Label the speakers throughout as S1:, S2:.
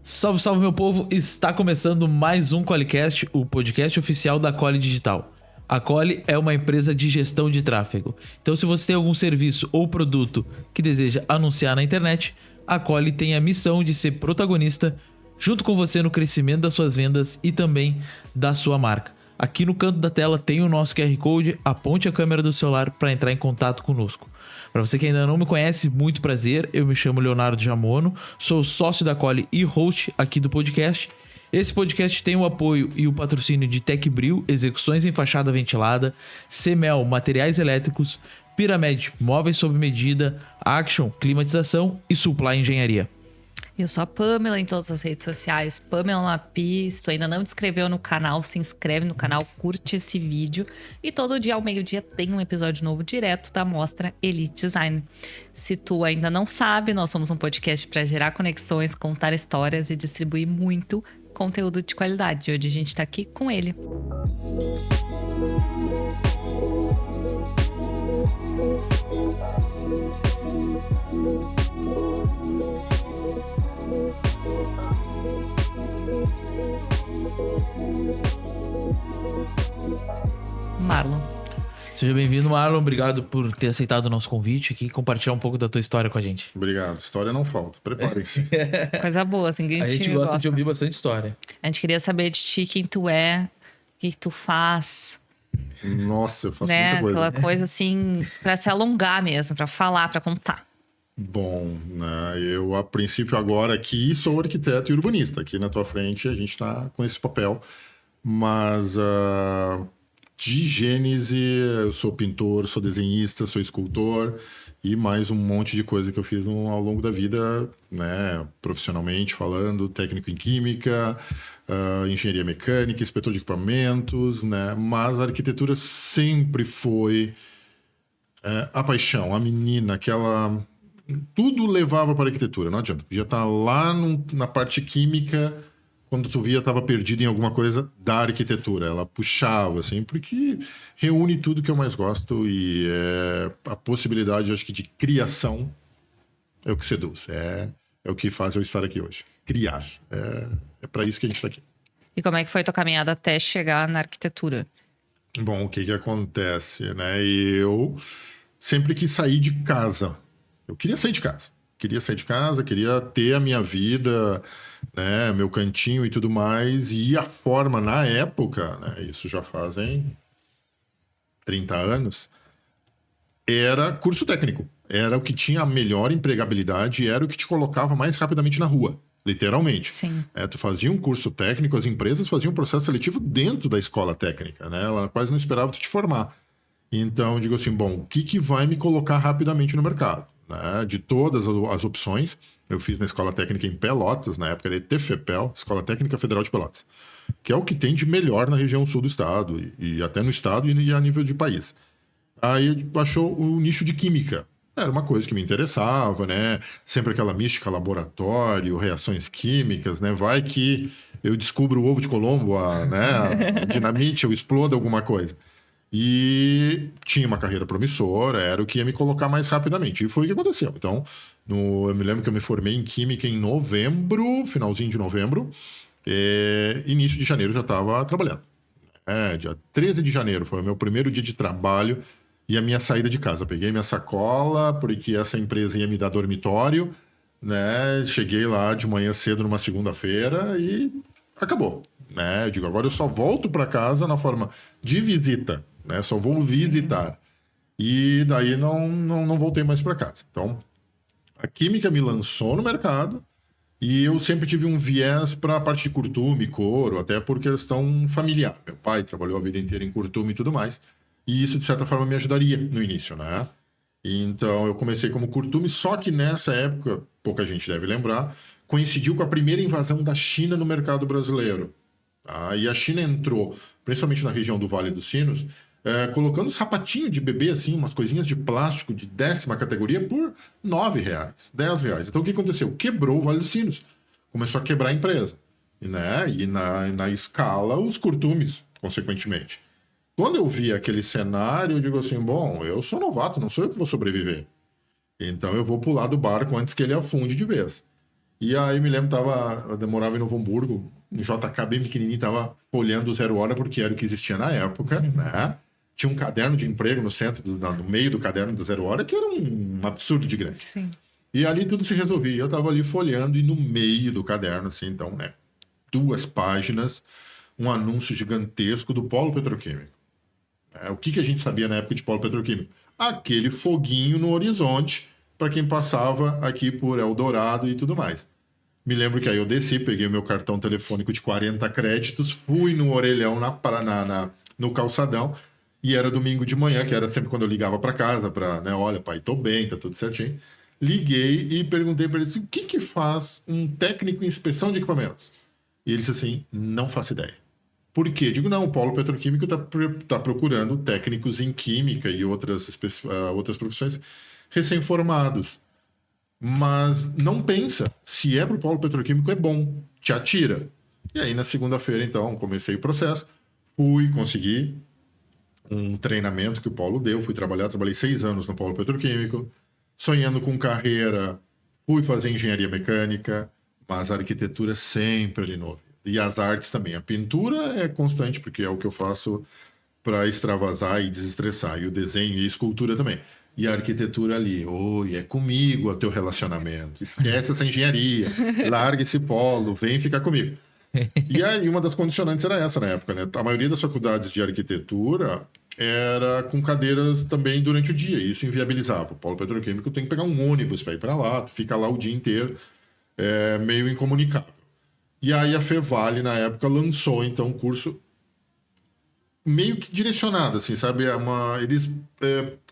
S1: Salve, salve, meu povo! Está começando mais um Qualicast, o podcast oficial da Quali Digital. A Quali é uma empresa de gestão de tráfego. Então, se você tem algum serviço ou produto que deseja anunciar na internet, a Quali tem a missão de ser protagonista junto com você no crescimento das suas vendas e também da sua marca. Aqui no canto da tela tem o nosso QR Code, aponte a câmera do celular para entrar em contato conosco. Para você que ainda não me conhece, muito prazer, eu me chamo Leonardo Giamono, sou sócio da Quali e host aqui do podcast. Esse podcast tem o apoio e o patrocínio de TecBril, execuções em fachada ventilada, CMEL, materiais elétricos, Pyramid, móveis sob medida, Action, climatização e Supply Engenharia.
S2: Eu sou a Pamela em todas as redes sociais, Pamela Mapi. Se tu ainda não te inscreveu no canal, se inscreve no canal, curte esse vídeo. E todo dia ao meio-dia tem um episódio novo direto da mostra Elite Design. Se tu ainda não sabe, nós somos um podcast para gerar conexões, contar histórias e distribuir muito conteúdo de qualidade. Hoje a gente está aqui com ele. Marlon.
S1: Seja bem-vindo, Marlon. Obrigado por ter aceitado o nosso convite aqui e compartilhar um pouco da tua história com a gente.
S3: Obrigado. História não falta. Preparem-se.
S2: Coisa boa, assim, que
S1: A gente gosta de ouvir bastante história.
S2: A gente queria saber de ti, quem tu é, o que tu faz.
S3: Nossa, eu faço
S2: né?
S3: muita coisa.
S2: Aquela coisa assim, pra se alongar mesmo, pra falar, pra contar.
S3: Bom, né, eu a princípio agora aqui sou arquiteto e urbanista. Aqui na tua frente a gente tá com esse papel. Mas de gênese eu sou pintor, sou desenhista, sou escultor e mais um monte de coisa que eu fiz ao longo da vida, né? Profissionalmente falando, técnico em química, engenharia mecânica, inspetor de equipamentos, né? Mas a arquitetura sempre foi a paixão, a menina, aquela... Tudo levava para a arquitetura, não adianta. Podia estar lá na parte química, quando tu via, estava perdido em alguma coisa da arquitetura. Ela puxava, assim, porque reúne tudo que eu mais gosto e a possibilidade, eu acho que, de criação é o que seduz. É o que faz eu estar aqui hoje. Criar. É para isso que a gente está aqui.
S2: E como é que foi tua caminhada até chegar na arquitetura?
S3: Bom, o que acontece, né? Eu sempre quis sair de casa. Eu queria sair de casa. Queria ter a minha vida, né, meu cantinho e tudo mais. E a forma, na época, né, isso já fazem 30 anos, era curso técnico. Era o que tinha a melhor empregabilidade, era o que te colocava mais rapidamente na rua, literalmente.
S2: Sim.
S3: Tu fazia um curso técnico, as empresas faziam um processo seletivo dentro da escola técnica, né? Ela quase não esperava tu te formar. Então, eu digo assim, bom, o que vai me colocar rapidamente no mercado? Né? De todas as opções, eu fiz na Escola Técnica em Pelotas, na época da TFPEL, Escola Técnica Federal de Pelotas, que é o que tem de melhor na região sul do estado, e até no estado e a nível de país. Aí achou o nicho de química. Era uma coisa que me interessava, né? Sempre aquela mística, laboratório, reações químicas, né? Vai que eu descubro o ovo de Colombo, a dinamite, eu explodo alguma coisa. E tinha uma carreira promissora, era o que ia me colocar mais rapidamente. E foi o que aconteceu. Então, eu me lembro que eu me formei em Química em novembro, finalzinho de novembro. Início de janeiro já estava trabalhando. Dia 13 de janeiro foi o meu primeiro dia de trabalho e a minha saída de casa. Peguei minha sacola, porque essa empresa ia me dar dormitório, né? Cheguei lá de manhã cedo numa segunda-feira e acabou. Né? Eu digo, agora eu só volto para casa na forma de visita. Né? Só vou visitar. E daí não voltei mais para casa. Então, a química me lançou no mercado e eu sempre tive um viés para a parte de curtume, couro, até por questão familiar. Meu pai trabalhou a vida inteira em curtume e tudo mais. E isso, de certa forma, me ajudaria no início, né? Então, eu comecei como curtume, só que nessa época, pouca gente deve lembrar, coincidiu com a primeira invasão da China no mercado brasileiro. Tá? E a China entrou, principalmente na região do Vale dos Sinos, colocando sapatinho de bebê, assim, umas coisinhas de plástico de 10ª categoria por R$9, R$10. Então, o que aconteceu? Quebrou o Vale dos Sinos. Começou a quebrar a empresa. Né? E na escala, os curtumes, consequentemente. Quando eu vi aquele cenário, eu digo assim, bom, eu sou novato, não sou eu que vou sobreviver. Então, eu vou pular do barco antes que ele afunde de vez. E aí me lembro, eu morava em Novo Hamburgo, um JK bem pequenininho, tava olhando o 0 Hora, porque era o que existia na época, né? Tinha um caderno de emprego no centro, no meio do caderno do 0 Hora, que era um absurdo de grande.
S2: Sim.
S3: E ali tudo se resolvia. Eu tava ali folheando e no meio do caderno, assim, então, né? 2 páginas, um anúncio gigantesco do polo petroquímico. O que a gente sabia na época de polo petroquímico? Aquele foguinho no horizonte para quem passava aqui por Eldorado e tudo mais. Me lembro que aí eu desci, peguei o meu cartão telefônico de 40 créditos, fui no orelhão no calçadão, e era domingo de manhã, que era sempre quando eu ligava para casa, né, olha, pai, tô bem, tá tudo certinho. Liguei e perguntei para ele assim, o que faz um técnico em inspeção de equipamentos? E ele disse assim, não faço ideia. Por quê? Digo, não, o polo petroquímico tá procurando técnicos em química e outras profissões recém-formados. Mas não pensa, se é para o polo petroquímico é bom, te atira. E aí na segunda-feira, então, comecei o processo, consegui um treinamento que o polo deu, trabalhei 6 anos no polo petroquímico, sonhando com carreira, fui fazer engenharia mecânica, mas a arquitetura sempre ali no ouvido. E as artes também. A pintura é constante, porque é o que eu faço para extravasar e desestressar. E o desenho e a escultura também. E a arquitetura ali. Oi, é comigo o teu relacionamento. Esquece essa engenharia. Larga esse polo, vem ficar comigo. E aí uma das condicionantes era essa na época, né? A maioria das faculdades de arquitetura era com cadeiras também durante o dia. E isso inviabilizava. O polo petroquímico tem que pegar um ônibus para ir para lá. Tu fica lá o dia inteiro. É meio incomunicável. E aí a Fevale, na época, lançou, então, um curso meio que direcionado, assim, sabe? Eles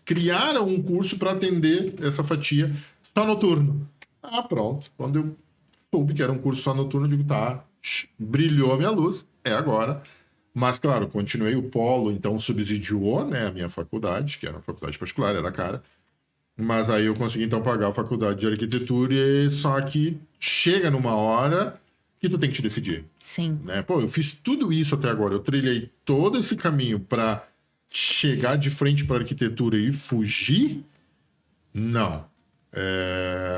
S3: criaram um curso para atender essa fatia só noturno. Ah, pronto. Quando eu soube que era um curso só noturno, eu digo, tá, brilhou a minha luz, é agora. Mas, claro, continuei o polo, então subsidiou, né, a minha faculdade, que era uma faculdade particular, era cara. Mas aí eu consegui, então, pagar a faculdade de arquitetura, só que chega numa hora que tu tem que te decidir.
S2: Sim.
S3: Né? Pô, eu fiz tudo isso até agora. Eu trilhei todo esse caminho para chegar de frente para a arquitetura e fugir? Não.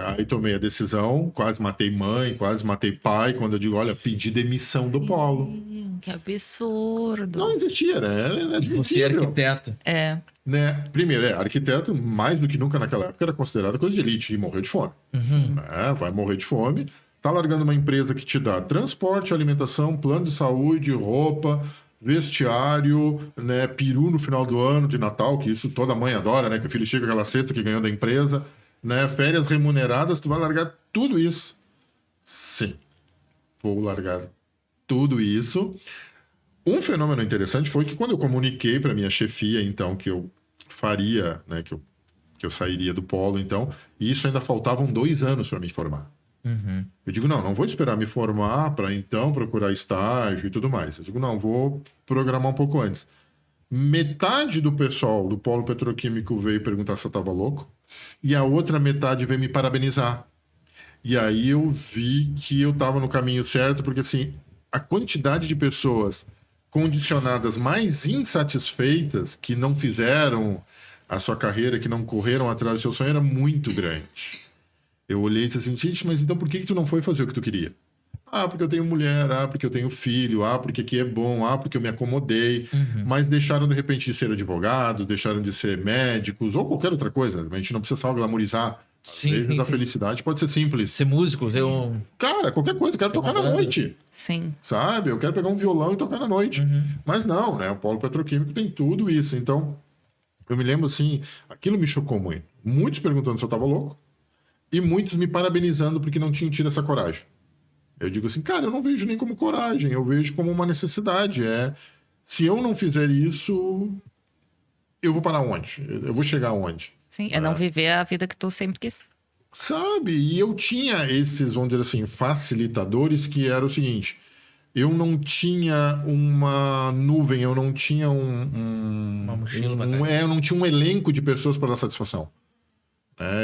S3: Aí tomei a decisão, quase matei mãe, quase matei pai, quando eu digo, olha, pedi demissão do polo.
S2: Que absurdo.
S3: Não existia, né?
S1: E você é arquiteto.
S3: Né? Primeiro, arquiteto, mais do que nunca naquela época, era considerado coisa de elite e morreu de fome. Né? Vai morrer de fome. Tá largando uma empresa que te dá transporte, alimentação, plano de saúde, roupa, vestiário, né, peru no final do ano de Natal, que isso toda mãe adora, né, que o filho chega com aquela cesta que ganhou da empresa, né, férias remuneradas, tu vai largar tudo isso. Sim, vou largar tudo isso. Um fenômeno interessante foi que quando eu comuniquei para minha chefia, então, que eu faria, né, que eu sairia do polo, então, e isso ainda faltavam 2 anos para me formar. Eu digo, não vou esperar me formar para então procurar estágio e tudo mais. Eu digo, não, vou programar um pouco antes. Metade do pessoal do polo petroquímico veio perguntar se eu estava louco e a outra metade veio me parabenizar. E aí eu vi que eu estava no caminho certo, porque assim, a quantidade de pessoas condicionadas mais insatisfeitas que não fizeram a sua carreira, que não correram atrás do seu sonho era muito grande. Eu olhei e disse assim, gente, mas então por que tu não foi fazer o que tu queria? Ah, porque eu tenho mulher, porque eu tenho filho, porque aqui é bom, porque eu me acomodei. Mas deixaram, de repente, de ser advogados, deixaram de ser médicos, ou qualquer outra coisa. A gente não precisa só glamorizar. Às vezes a felicidade pode ser simples.
S1: Ser músico,
S3: Cara, qualquer coisa, eu quero tocar na noite.
S2: Sim.
S3: Sabe? Eu quero pegar um violão e tocar na noite. Mas não, né? O polo petroquímico tem tudo isso. Então, eu me lembro assim, aquilo me chocou muito. Muitos perguntando se eu tava louco. E muitos me parabenizando porque não tinham tido essa coragem. Eu digo assim, cara, eu não vejo nem como coragem, eu vejo como uma necessidade. Se eu não fizer isso, eu vou parar onde? Eu vou chegar onde?
S2: Sim, não viver a vida que tu sempre quis.
S3: Sabe? E eu tinha esses, vamos dizer assim, facilitadores que era o seguinte, eu não tinha uma nuvem, eu não tinha
S1: uma mochila,
S3: eu não tinha um elenco de pessoas para dar satisfação.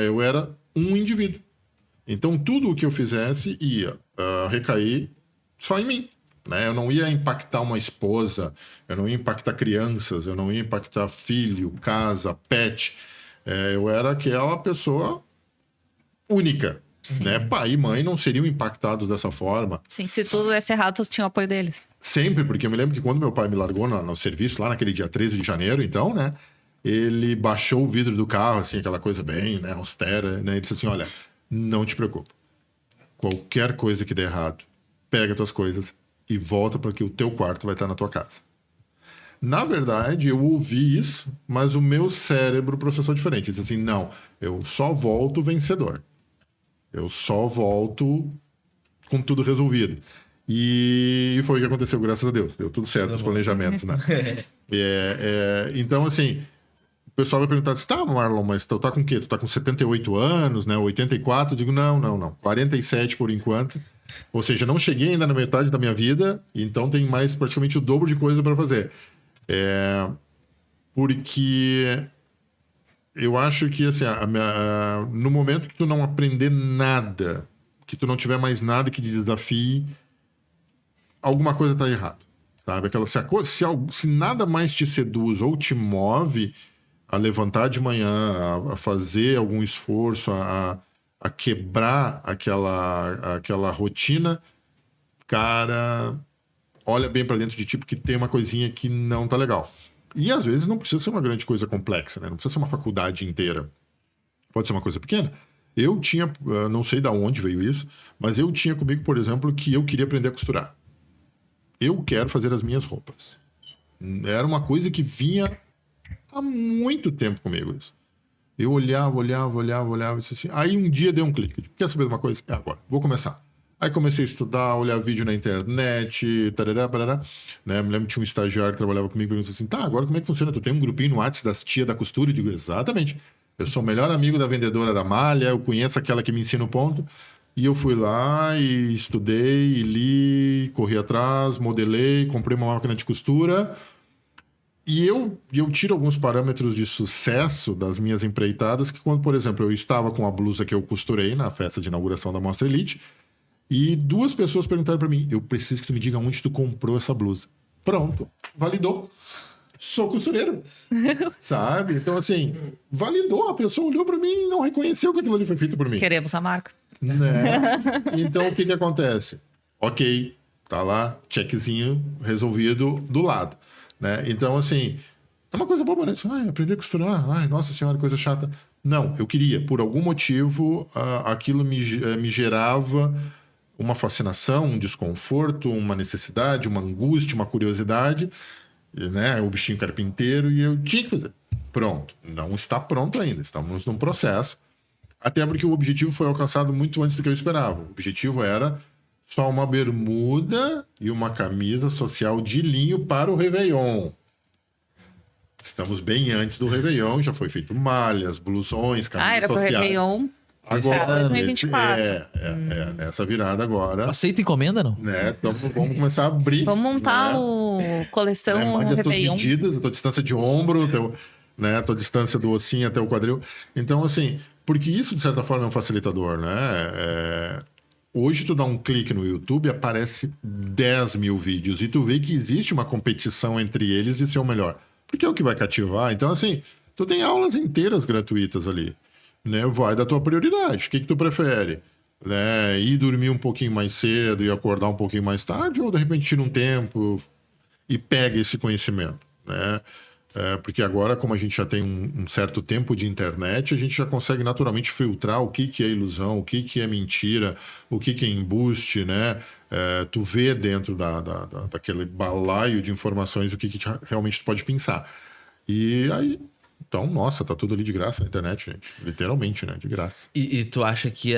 S3: Eu era um indivíduo. Então, tudo o que eu fizesse ia recair só em mim. Né? Eu não ia impactar uma esposa, eu não ia impactar crianças, eu não ia impactar filho, casa, pet. Eu era aquela pessoa única. né? Pai e mãe não seriam impactados dessa forma.
S2: Sim, se tudo desse errado, tu tinha o apoio deles.
S3: Sempre, porque eu me lembro que quando meu pai me largou no serviço, lá naquele dia 13 de janeiro, então, né? Ele baixou o vidro do carro, assim, aquela coisa bem, né, austera, né? Ele disse assim, olha, não te preocupa. Qualquer coisa que der errado, pega tuas coisas e volta para que o teu quarto vai estar na tua casa. Na verdade, eu ouvi isso, mas o meu cérebro processou diferente. Ele disse assim, não, eu só volto vencedor. Eu só volto com tudo resolvido. E foi o que aconteceu, graças a Deus. Deu tudo certo, os planejamentos, né? Então, assim, o pessoal vai perguntar, tá, Marlon, mas tu tá com o quê? Tu tá com 78 anos, né? 84? Eu digo, não. 47 por enquanto. Ou seja, não cheguei ainda na metade da minha vida, então tem mais praticamente o dobro de coisa para fazer. Porque eu acho que, assim, no momento que tu não aprender nada, que tu não tiver mais nada que te desafie, alguma coisa tá errada, sabe? Se nada mais te seduz ou te move a levantar de manhã, a fazer algum esforço, a quebrar aquela rotina, cara, olha bem para dentro de ti, porque tem uma coisinha que não tá legal. E às vezes não precisa ser uma grande coisa complexa, né? Não precisa ser uma faculdade inteira. Pode ser uma coisa pequena. Eu tinha, não sei de onde veio isso, mas eu tinha comigo, por exemplo, que eu queria aprender a costurar. Eu quero fazer as minhas roupas. Era uma coisa que vinha há muito tempo comigo, isso. Eu olhava e disse assim. Aí um dia deu um clique. Quer saber de uma coisa? É agora, vou começar. Aí comecei a estudar, olhar vídeo na internet, tarará, né? Me lembro que tinha um estagiário que trabalhava comigo e disse assim, tá, agora como é que funciona? Tu tem um grupinho no WhatsApp das tias da costura? Eu digo, exatamente. Eu sou o melhor amigo da vendedora da malha, eu conheço aquela que me ensina o ponto. E eu fui lá e estudei, e li, corri atrás, modelei, comprei uma máquina de costura. E eu tiro alguns parâmetros de sucesso das minhas empreitadas, que quando, por exemplo, eu estava com a blusa que eu costurei na festa de inauguração da Mostra Elite, e 2 pessoas perguntaram para mim, eu preciso que tu me diga onde tu comprou essa blusa. Pronto, validou. Sou costureiro, sabe? Então, assim, validou. A pessoa olhou para mim e não reconheceu que aquilo ali foi feito por mim.
S2: Queremos a marca.
S3: Né? Então, o que acontece? Ok, tá lá, checkzinho resolvido do lado. Né? Então, assim, é uma coisa boba, né? Aprender a costurar, nossa senhora, coisa chata. Não, eu queria. Por algum motivo, aquilo me gerava uma fascinação, um desconforto, uma necessidade, uma angústia, uma curiosidade, né? O bichinho carpinteiro, e eu tinha que fazer. Pronto. Não está pronto ainda, estamos num processo. Até porque o objetivo foi alcançado muito antes do que eu esperava. O objetivo era só uma bermuda e uma camisa social de linho para o Réveillon. Estamos bem antes do Réveillon, já foi feito malhas, blusões, camisas
S2: era
S3: sociais.
S2: pro Réveillon.
S3: Agora,
S2: 2024.
S3: Essa virada agora.
S1: Aceita encomenda, não?
S3: Né? Então vamos começar a abrir.
S2: Vamos montar
S3: né?
S2: o coleção
S3: Mande as tuas
S2: Réveillon.
S3: medidas, a tua distância de ombro, né? A tua distância do ossinho até o quadril. Então, assim, porque isso, de certa forma, é um facilitador, né? Hoje tu dá um clique no YouTube e aparece 10 mil vídeos e tu vê que existe uma competição entre eles de ser o melhor. Porque é o que vai cativar. Então, assim, tu tem aulas inteiras gratuitas ali. Né? Vai da tua prioridade. O que tu prefere? Né? Ir dormir um pouquinho mais cedo e acordar um pouquinho mais tarde, ou de repente tira um tempo e pega esse conhecimento, né? Porque agora, como a gente já tem um certo tempo de internet, a gente já consegue naturalmente filtrar o que é ilusão, o que é mentira, o que é embuste, né? Tu vê dentro daquele balaio de informações o que realmente tu pode pensar. E aí... Então, nossa, tá tudo ali de graça na internet, gente. Literalmente, né? De graça.
S1: E tu acha que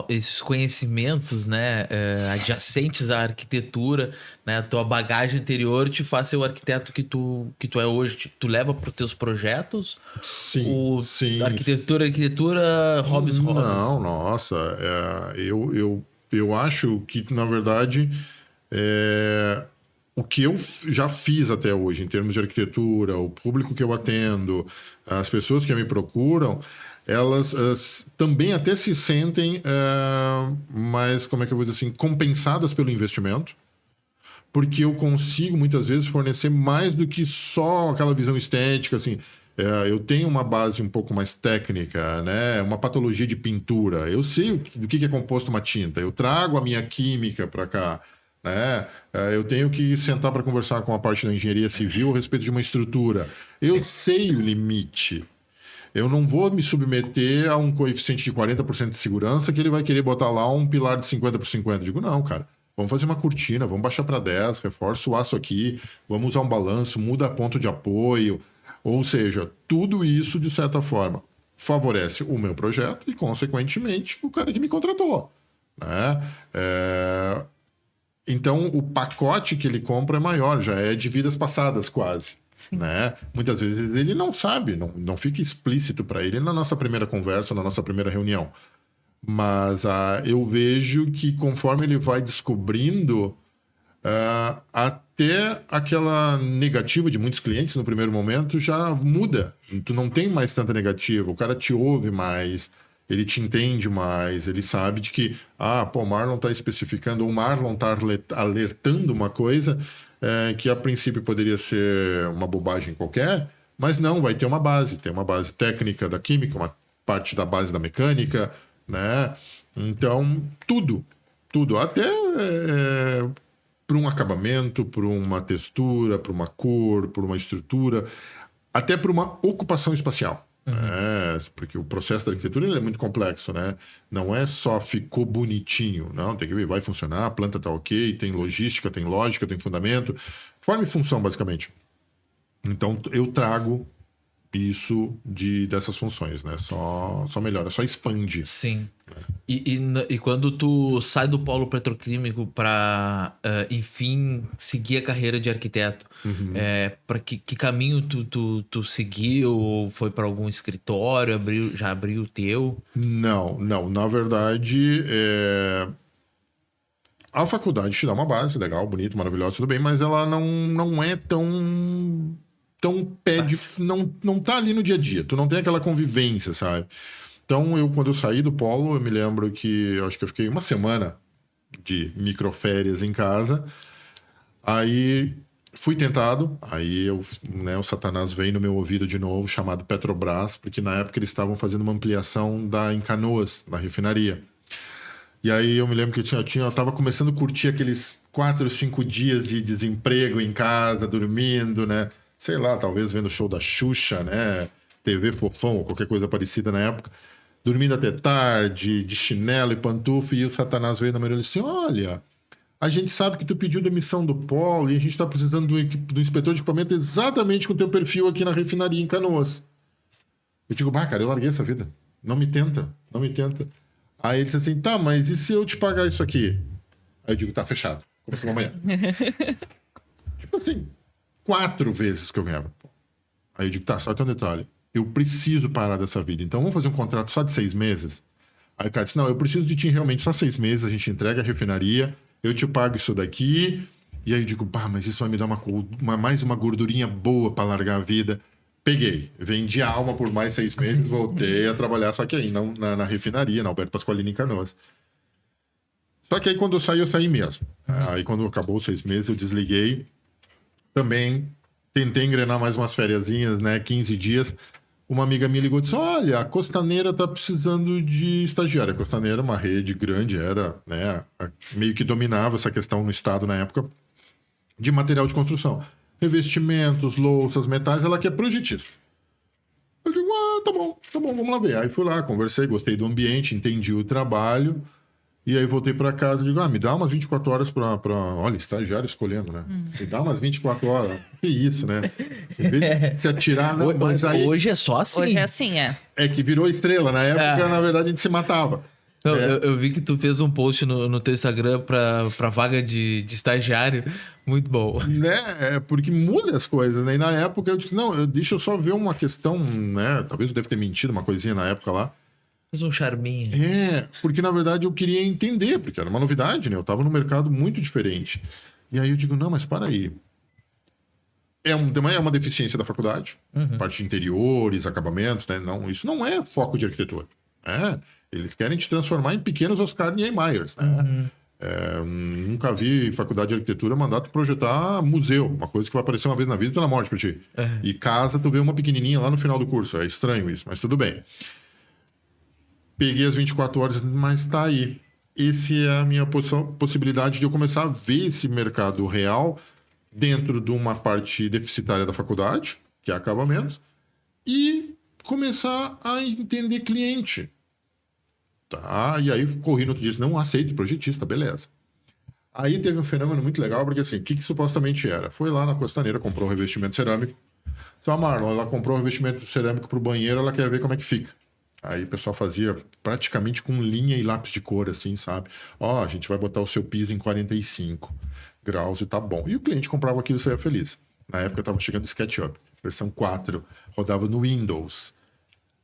S1: esses conhecimentos, né, adjacentes à arquitetura, né, a tua bagagem anterior te faz ser o arquiteto que tu é hoje? Tu leva para os teus projetos?
S3: Sim, sim.
S1: Arquitetura, hobbies.
S3: Não, nossa. Eu acho que, na verdade... O que eu já fiz até hoje, em termos de arquitetura, o público que eu atendo, as pessoas que me procuram, elas também até se sentem mais, como é que eu vou dizer assim, compensadas pelo investimento, porque eu consigo, muitas vezes, fornecer mais do que só aquela visão estética, assim. eu tenho uma base um pouco mais técnica, né? Uma patologia de pintura. Eu sei do que é composto uma tinta. Eu trago a minha química para cá, né? Eu tenho que sentar para conversar com a parte da engenharia civil a respeito de uma estrutura. Eu sei o limite. Eu não vou me submeter a um coeficiente de 40% de segurança que ele vai querer botar lá um pilar de 50 por 50. Eu digo, não, cara. Vamos fazer uma cortina, vamos baixar para 10, reforça o aço aqui, vamos usar um balanço, muda ponto de apoio. Ou seja, tudo isso, de certa forma, favorece o meu projeto e, consequentemente, o cara que me contratou, né? Então, o pacote que ele compra é maior, já é de vidas passadas quase. Né? Muitas vezes ele não sabe, não fica explícito para ele na nossa primeira conversa, na nossa primeira reunião. Mas eu vejo que conforme ele vai descobrindo, até aquela negativa de muitos clientes no primeiro momento já muda. Tu não tem mais tanta negativa, o cara te ouve mais, ele te entende mais, ele sabe de que, o Marlon está especificando, ou o Marlon está alertando uma coisa que a princípio poderia ser uma bobagem qualquer, mas não, vai ter uma base, tem uma base técnica da química, uma parte da base da mecânica, né? Então, tudo, até para um acabamento, para uma textura, para uma cor, para uma estrutura, até para uma ocupação espacial. Porque o processo da arquitetura ele é muito complexo, né? Não é só ficou bonitinho, não, tem que ver, vai funcionar, a planta tá ok, tem logística, tem lógica, tem fundamento, forma e função, basicamente. Então, eu trago isso dessas funções, né? Só melhora, só expande.
S1: Sim. E quando tu sai do polo petroquímico para, enfim, seguir a carreira de arquiteto, para que caminho tu seguiu? Ou foi para algum escritório? Já abriu o teu?
S3: Não. Na verdade, a faculdade te dá uma base legal, bonita, maravilhosa, tudo bem, mas ela não é tão pede, não tá ali no dia a dia, tu não tem aquela convivência, sabe? Então, quando eu saí do polo, eu me lembro que eu acho que eu fiquei uma semana de microférias em casa, aí fui tentado, aí o Satanás veio no meu ouvido de novo, chamado Petrobras, porque na época eles estavam fazendo uma ampliação em Canoas, da refinaria. E aí eu me lembro que eu tava começando a curtir aqueles 4 ou 5 dias de desemprego em casa, dormindo, né? Sei lá, talvez vendo o show da Xuxa, né? TV Fofão ou qualquer coisa parecida na época. Dormindo até tarde, de chinelo e pantufa. E o Satanás veio na minha orelha e disse, olha, a gente sabe que tu pediu demissão do polo e a gente tá precisando do inspetor de equipamento exatamente com o teu perfil aqui na refinaria em Canoas. Eu digo, cara, eu larguei essa vida. Não me tenta. Aí ele disse assim, tá, mas e se eu te pagar isso aqui? Aí eu digo, tá, fechado. Começamos amanhã. Tipo assim... 4 vezes que eu ganhava. Aí eu digo, tá, só tem um detalhe. Eu preciso parar dessa vida. Então vamos fazer um contrato só de 6 meses? Aí o cara disse, não, eu preciso de ti realmente só 6 meses. A gente entrega a refinaria, eu te pago isso daqui. E aí eu digo, mas isso vai me dar mais uma gordurinha boa para largar a vida. Peguei, vendi a alma por mais 6 meses, voltei a trabalhar, só que aí na refinaria, na Alberto Pasqualini em Canoas. Só que aí quando eu saí mesmo. Aí quando acabou os 6 meses, eu desliguei. Também tentei engrenar mais umas fériasinhas, né? 15 dias. Uma amiga minha ligou e disse, olha, a Costaneira tá precisando de estagiário. A Costaneira, uma rede grande, era, né? Meio que dominava essa questão no estado na época de material de construção. Revestimentos, louças, metais, ela que é projetista. Eu digo, tá bom, vamos lá ver. Aí fui lá, conversei, gostei do ambiente, entendi o trabalho. E aí voltei para casa e digo, me dá umas 24 horas para... Olha, estagiário escolhendo, né? Me dá umas 24 horas. Que isso, né? Em vez de se atirar... Não, mas aí...
S1: Hoje é só assim.
S2: Hoje é assim,
S3: É que virou estrela. Na época, na verdade, a gente se matava.
S1: Não, eu vi que tu fez um post no teu Instagram pra vaga de estagiário. Muito bom.
S3: Né? Porque muda as coisas, né? E na época eu disse, não, deixa eu só ver uma questão, né? Talvez eu deve ter mentido uma coisinha na época lá.
S1: Fez um charminho.
S3: Porque na verdade eu queria entender, porque era uma novidade, né? Eu tava num mercado muito diferente. E aí eu digo, não, mas para aí. É uma deficiência da faculdade, parte de interiores, acabamentos, né? Não, isso não é foco de arquitetura. Eles querem te transformar em pequenos Oscar Niemeyers, né? nunca vi faculdade de arquitetura mandar tu projetar museu, uma coisa que vai aparecer uma vez na vida e tu na morte pra ti. E casa, tu vê uma pequenininha lá no final do curso. É estranho isso, mas tudo bem. Peguei as 24 horas, mas tá aí. Essa é a minha possibilidade de eu começar a ver esse mercado real dentro de uma parte deficitária da faculdade, que é acabamentos, e começar a entender cliente. Tá? E aí corri no outro dia, disse, não aceito projetista, beleza. Aí teve um fenômeno muito legal, porque assim, o que supostamente era? Foi lá na Costaneira, comprou um revestimento cerâmico. Só a Marlon, ela comprou um revestimento cerâmico pro banheiro, ela quer ver como é que fica. Aí o pessoal fazia praticamente com linha e lápis de cor, assim, sabe? Ó, a gente vai botar o seu piso em 45 graus e tá bom. E o cliente comprava aquilo e saía feliz. Na época tava chegando SketchUp, versão 4, rodava no Windows.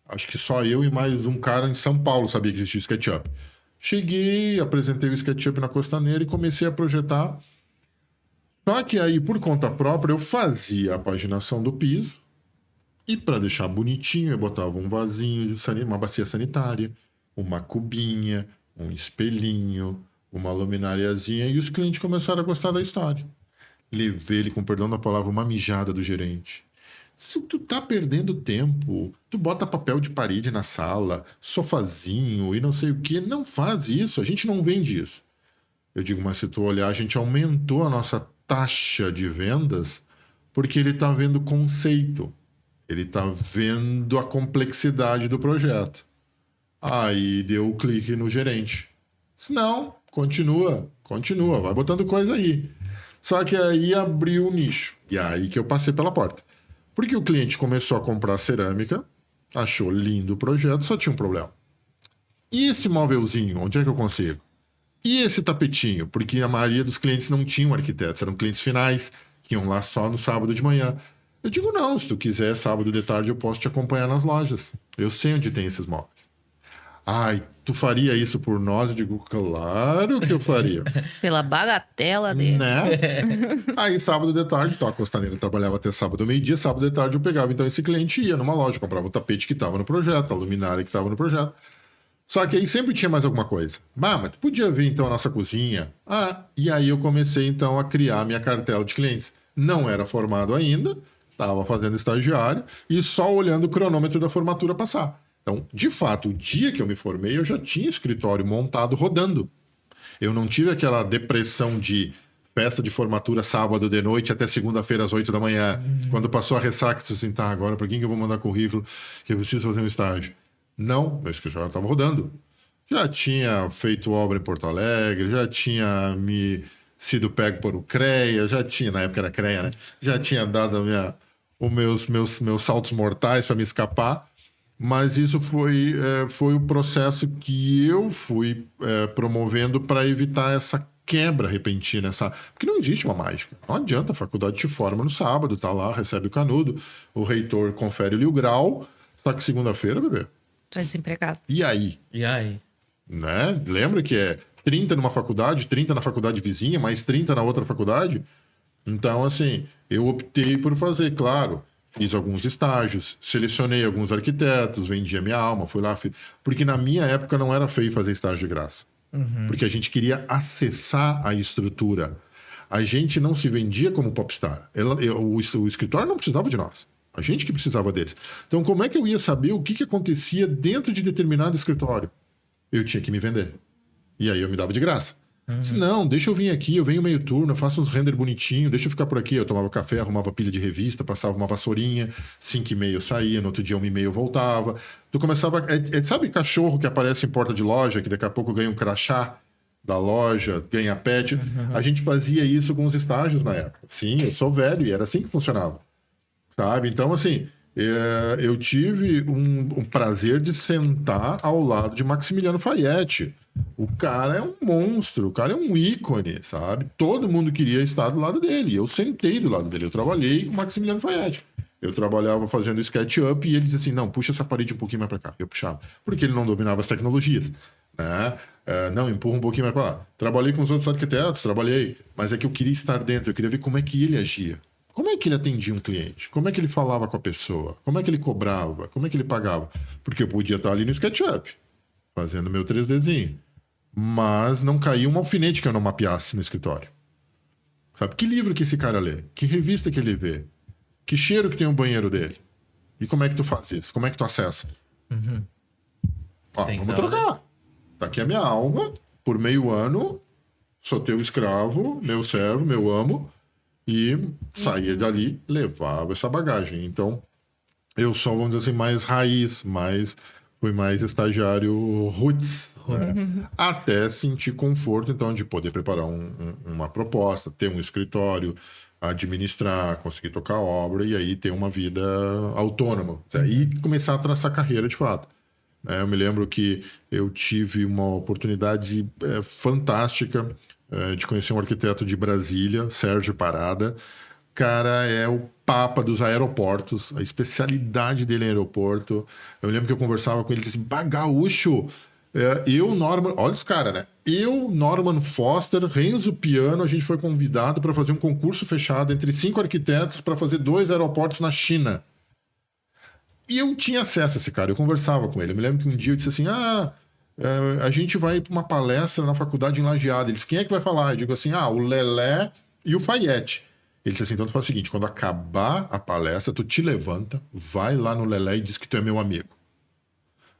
S3: Acho que só eu e mais um cara em São Paulo sabia que existia o SketchUp. Cheguei, apresentei o SketchUp na Costaneira e comecei a projetar. Só que aí, por conta própria, eu fazia a paginação do piso. E para deixar bonitinho, eu botava um vasinho, uma bacia sanitária, uma cubinha, um espelhinho, uma luminariazinha. E os clientes começaram a gostar da história. Levei ele, com perdão da palavra, uma mijada do gerente. Se tu tá perdendo tempo, tu bota papel de parede na sala, sofazinho e não sei o que, não faz isso, a gente não vende isso. Eu digo, mas se tu olhar, a gente aumentou a nossa taxa de vendas porque ele tá vendo conceito. Ele tá vendo a complexidade do projeto. Aí deu o clique no gerente. Se não, continua, vai botando coisa aí. Só que aí abriu o nicho. E aí que eu passei pela porta. Porque o cliente começou a comprar cerâmica, achou lindo o projeto, só tinha um problema. E esse móvelzinho, onde é que eu consigo? E esse tapetinho? Porque a maioria dos clientes não tinham arquitetos, eram clientes finais, que iam lá só no sábado de manhã. Eu digo, não, se tu quiser, sábado de tarde eu posso te acompanhar nas lojas. Eu sei onde tem esses móveis. Ai, tu faria isso por nós? Eu digo, claro que eu faria.
S2: Pela bagatela dele.
S3: Né? Aí, sábado de tarde, então a Costaneira trabalhava até sábado ao meio-dia, sábado de tarde eu pegava, então esse cliente ia numa loja, comprava o tapete que estava no projeto, a luminária que estava no projeto. Só que aí sempre tinha mais alguma coisa. Mas tu podia ver então a nossa cozinha? E aí eu comecei então a criar minha cartela de clientes. Não era formado ainda, estava fazendo estagiário e só olhando o cronômetro da formatura passar. Então, de fato, o dia que eu me formei, eu já tinha escritório montado rodando. Eu não tive aquela depressão de festa de formatura sábado de noite até segunda-feira às 8 da manhã. Quando passou a ressaca, eu disse assim, tá, agora para quem que eu vou mandar currículo que eu preciso fazer um estágio? Não, meu escritório estava rodando. Já tinha feito obra em Porto Alegre, já tinha sido pego por o CREA, já tinha, na época era CREA, né? Já tinha dado os meus saltos mortais para me escapar. Mas isso foi o processo que eu fui promovendo para evitar essa quebra repentina. Porque não existe uma mágica. Não adianta, a faculdade te forma no sábado, tá lá, recebe o canudo, o reitor confere-lhe o grau, só que segunda-feira, bebê.
S2: Tá desempregado.
S3: E aí? Né? Lembra que é 30 numa faculdade, 30 na faculdade vizinha, mais 30 na outra faculdade? Então, assim, eu optei por fazer, claro... Fiz alguns estágios, selecionei alguns arquitetos, vendi a minha alma, fui lá... Porque na minha época não era feio fazer estágio de graça. Porque a gente queria acessar a estrutura. A gente não se vendia como popstar. O escritório não precisava de nós. A gente que precisava deles. Então, como é que eu ia saber o que acontecia dentro de determinado escritório? Eu tinha que me vender. E aí eu me dava de graça. Se não, deixa eu vir aqui, eu venho meio turno, eu faço uns render bonitinho, deixa eu ficar por aqui. Eu tomava café, arrumava pilha de revista, passava uma vassourinha, 5h30 eu saía, no outro dia 1h30 eu voltava. Tu começava... sabe cachorro que aparece em porta de loja, que daqui a pouco ganha um crachá da loja, ganha pet? A gente fazia isso com os estágios na época. Sim, eu sou velho e era assim que funcionava. Sabe? Então, assim... eu tive um prazer de sentar ao lado de Maximiliano Fayette. O cara é um monstro, o cara é um ícone, sabe? Todo mundo queria estar do lado dele. Eu sentei do lado dele, eu trabalhei com Maximiliano Fayette. Eu trabalhava fazendo SketchUp e ele dizia assim, não, puxa essa parede um pouquinho mais para cá. Eu puxava, porque ele não dominava as tecnologias, né? Não, empurra um pouquinho mais para lá. Trabalhei com os outros arquitetos, mas é que eu queria estar dentro, eu queria ver como é que ele agia. Como é que ele atendia um cliente? Como é que ele falava com a pessoa? Como é que ele cobrava? Como é que ele pagava? Porque eu podia estar ali no SketchUp, fazendo meu 3Dzinho. mas não caiu um alfinete que eu não mapeasse no escritório. Sabe? Que livro que esse cara lê? Que revista que ele vê? Que cheiro que tem o banheiro dele? E como é que tu faz isso? Como é que tu acessa? Ó, vamos trocar. Tá aqui a minha alma, por meio ano, sou teu escravo, meu servo, meu amo, e saía dali, levava essa bagagem. Então, eu sou, vamos dizer assim, mais raiz, fui mais estagiário roots, né? Até sentir conforto, então, de poder preparar uma proposta, ter um escritório, administrar, conseguir tocar a obra e aí ter uma vida autônoma. E começar a traçar carreira de fato. Eu me lembro que eu tive uma oportunidade fantástica de conhecer um arquiteto de Brasília, Sérgio Parada. Cara, é o papa dos aeroportos, a especialidade dele em aeroporto. Eu lembro que eu conversava com ele e disse assim, gaúcho, Norman... Olha os caras, né? Norman Foster, Renzo Piano, a gente foi convidado para fazer um concurso fechado entre 5 arquitetos para fazer 2 aeroportos na China. E eu tinha acesso a esse cara, eu conversava com ele. Eu me lembro que um dia eu disse assim, a gente vai para uma palestra na faculdade em Lajeado. Ele disse, quem é que vai falar? Eu digo assim, o Lelé e o Fayette. Ele disse assim, então tu faz o seguinte, quando acabar a palestra, tu te levanta, vai lá no Lelé e diz que tu é meu amigo.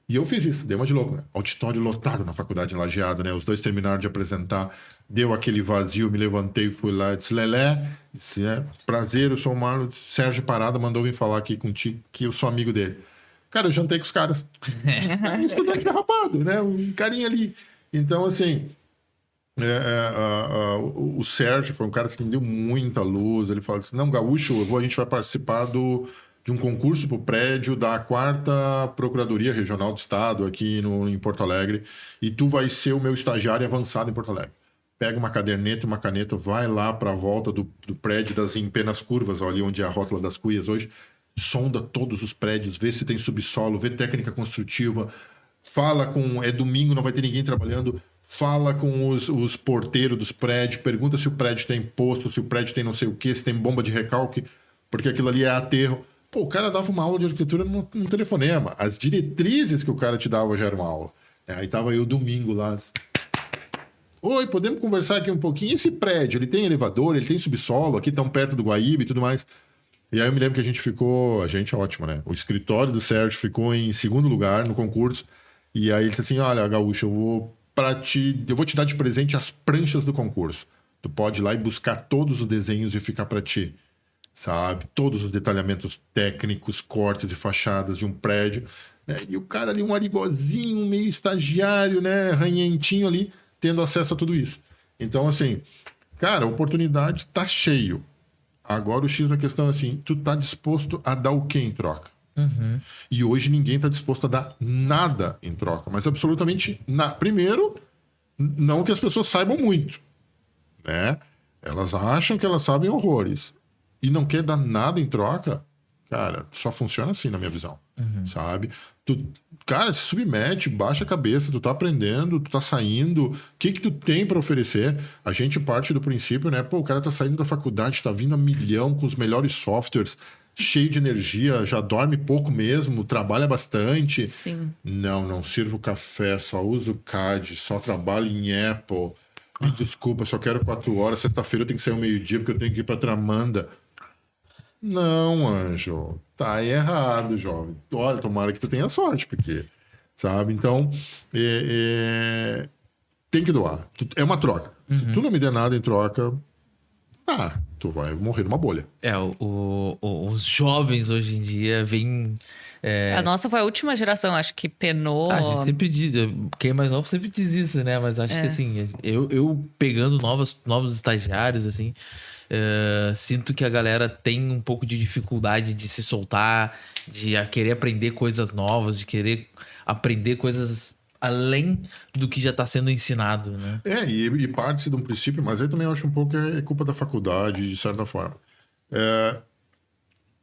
S3: E eu fiz isso, dei uma de louco, né? Auditório lotado na faculdade em Lajeado, né? Os dois terminaram de apresentar, deu aquele vazio, me levantei, fui lá, disse, Lelé, disse, prazer, eu sou o Marlon, Sérgio Parada mandou vir falar aqui contigo, que eu sou amigo dele. Cara, eu jantei com os caras. Um estudante rapado, né? Um carinha ali. Então, assim, o Sérgio foi um cara que me deu muita luz. Ele falou assim, não, gaúcho, a gente vai participar de um concurso para o prédio da 4ª Procuradoria Regional do Estado aqui em Porto Alegre e tu vai ser o meu estagiário avançado em Porto Alegre. Pega uma caderneta e uma caneta, vai lá para a volta do prédio das Empenas Curvas, ali onde é a Rótula das Cuias hoje, sonda todos os prédios, vê se tem subsolo, vê técnica construtiva, fala com... É domingo, não vai ter ninguém trabalhando, fala com os porteiros dos prédios, pergunta se o prédio tem imposto, se o prédio tem não sei o que, se tem bomba de recalque, porque aquilo ali é aterro. Pô, o cara dava uma aula de arquitetura num telefonema. As diretrizes que o cara te dava já era uma aula. Aí tava eu domingo lá. Oi, podemos conversar aqui um pouquinho? Esse prédio, ele tem elevador, ele tem subsolo, aqui tão perto do Guaíba e tudo mais. E aí eu me lembro que a gente é ótimo, né? O escritório do Sérgio ficou em 2º lugar no concurso. E aí ele disse assim, olha, gaúcho, eu vou te dar de presente as pranchas do concurso. Tu pode ir lá e buscar todos os desenhos e ficar para ti. Sabe? Todos os detalhamentos técnicos, cortes e fachadas de um prédio. Né? E o cara ali, um arigozinho, meio estagiário, né? Ranhentinho ali, tendo acesso a tudo isso. Então, assim, cara, a oportunidade tá cheio. Agora o X da questão é assim, tu tá disposto a dar o quê em troca? E hoje ninguém tá disposto a dar nada em troca, mas absolutamente nada. Primeiro, não que as pessoas saibam muito, né? Elas acham que elas sabem horrores. E não quer dar nada em troca, cara, só funciona assim na minha visão, sabe? Cara, se submete, baixa a cabeça, tu tá aprendendo, tu tá saindo, o que tu tem para oferecer? A gente parte do princípio, né? Pô, o cara tá saindo da faculdade, tá vindo a milhão com os melhores softwares, cheio de energia, já dorme pouco mesmo, trabalha bastante.
S2: Sim.
S3: Não sirvo café, só uso CAD, só trabalho em Apple. Me desculpa, só quero 4 horas, sexta-feira eu tenho que sair ao meio-dia porque eu tenho que ir pra Tramanda. Não, anjo, tá errado, jovem. Olha, tomara que tu tenha sorte, porque, sabe? Então, tem que doar. É uma troca. Se tu não me der nada em troca, tu vai morrer numa bolha.
S1: Os jovens hoje em dia vêm...
S2: A nossa foi a última geração, acho que penou...
S1: A gente sempre diz, quem é mais novo sempre diz isso, né? Mas acho que assim, eu pegando novos estagiários, assim... sinto que a galera tem um pouco de dificuldade de se soltar, de querer aprender coisas novas, de querer aprender coisas além do que já está sendo ensinado, né?
S3: E parte-se de um princípio, mas aí também eu acho um pouco que é culpa da faculdade, de certa forma.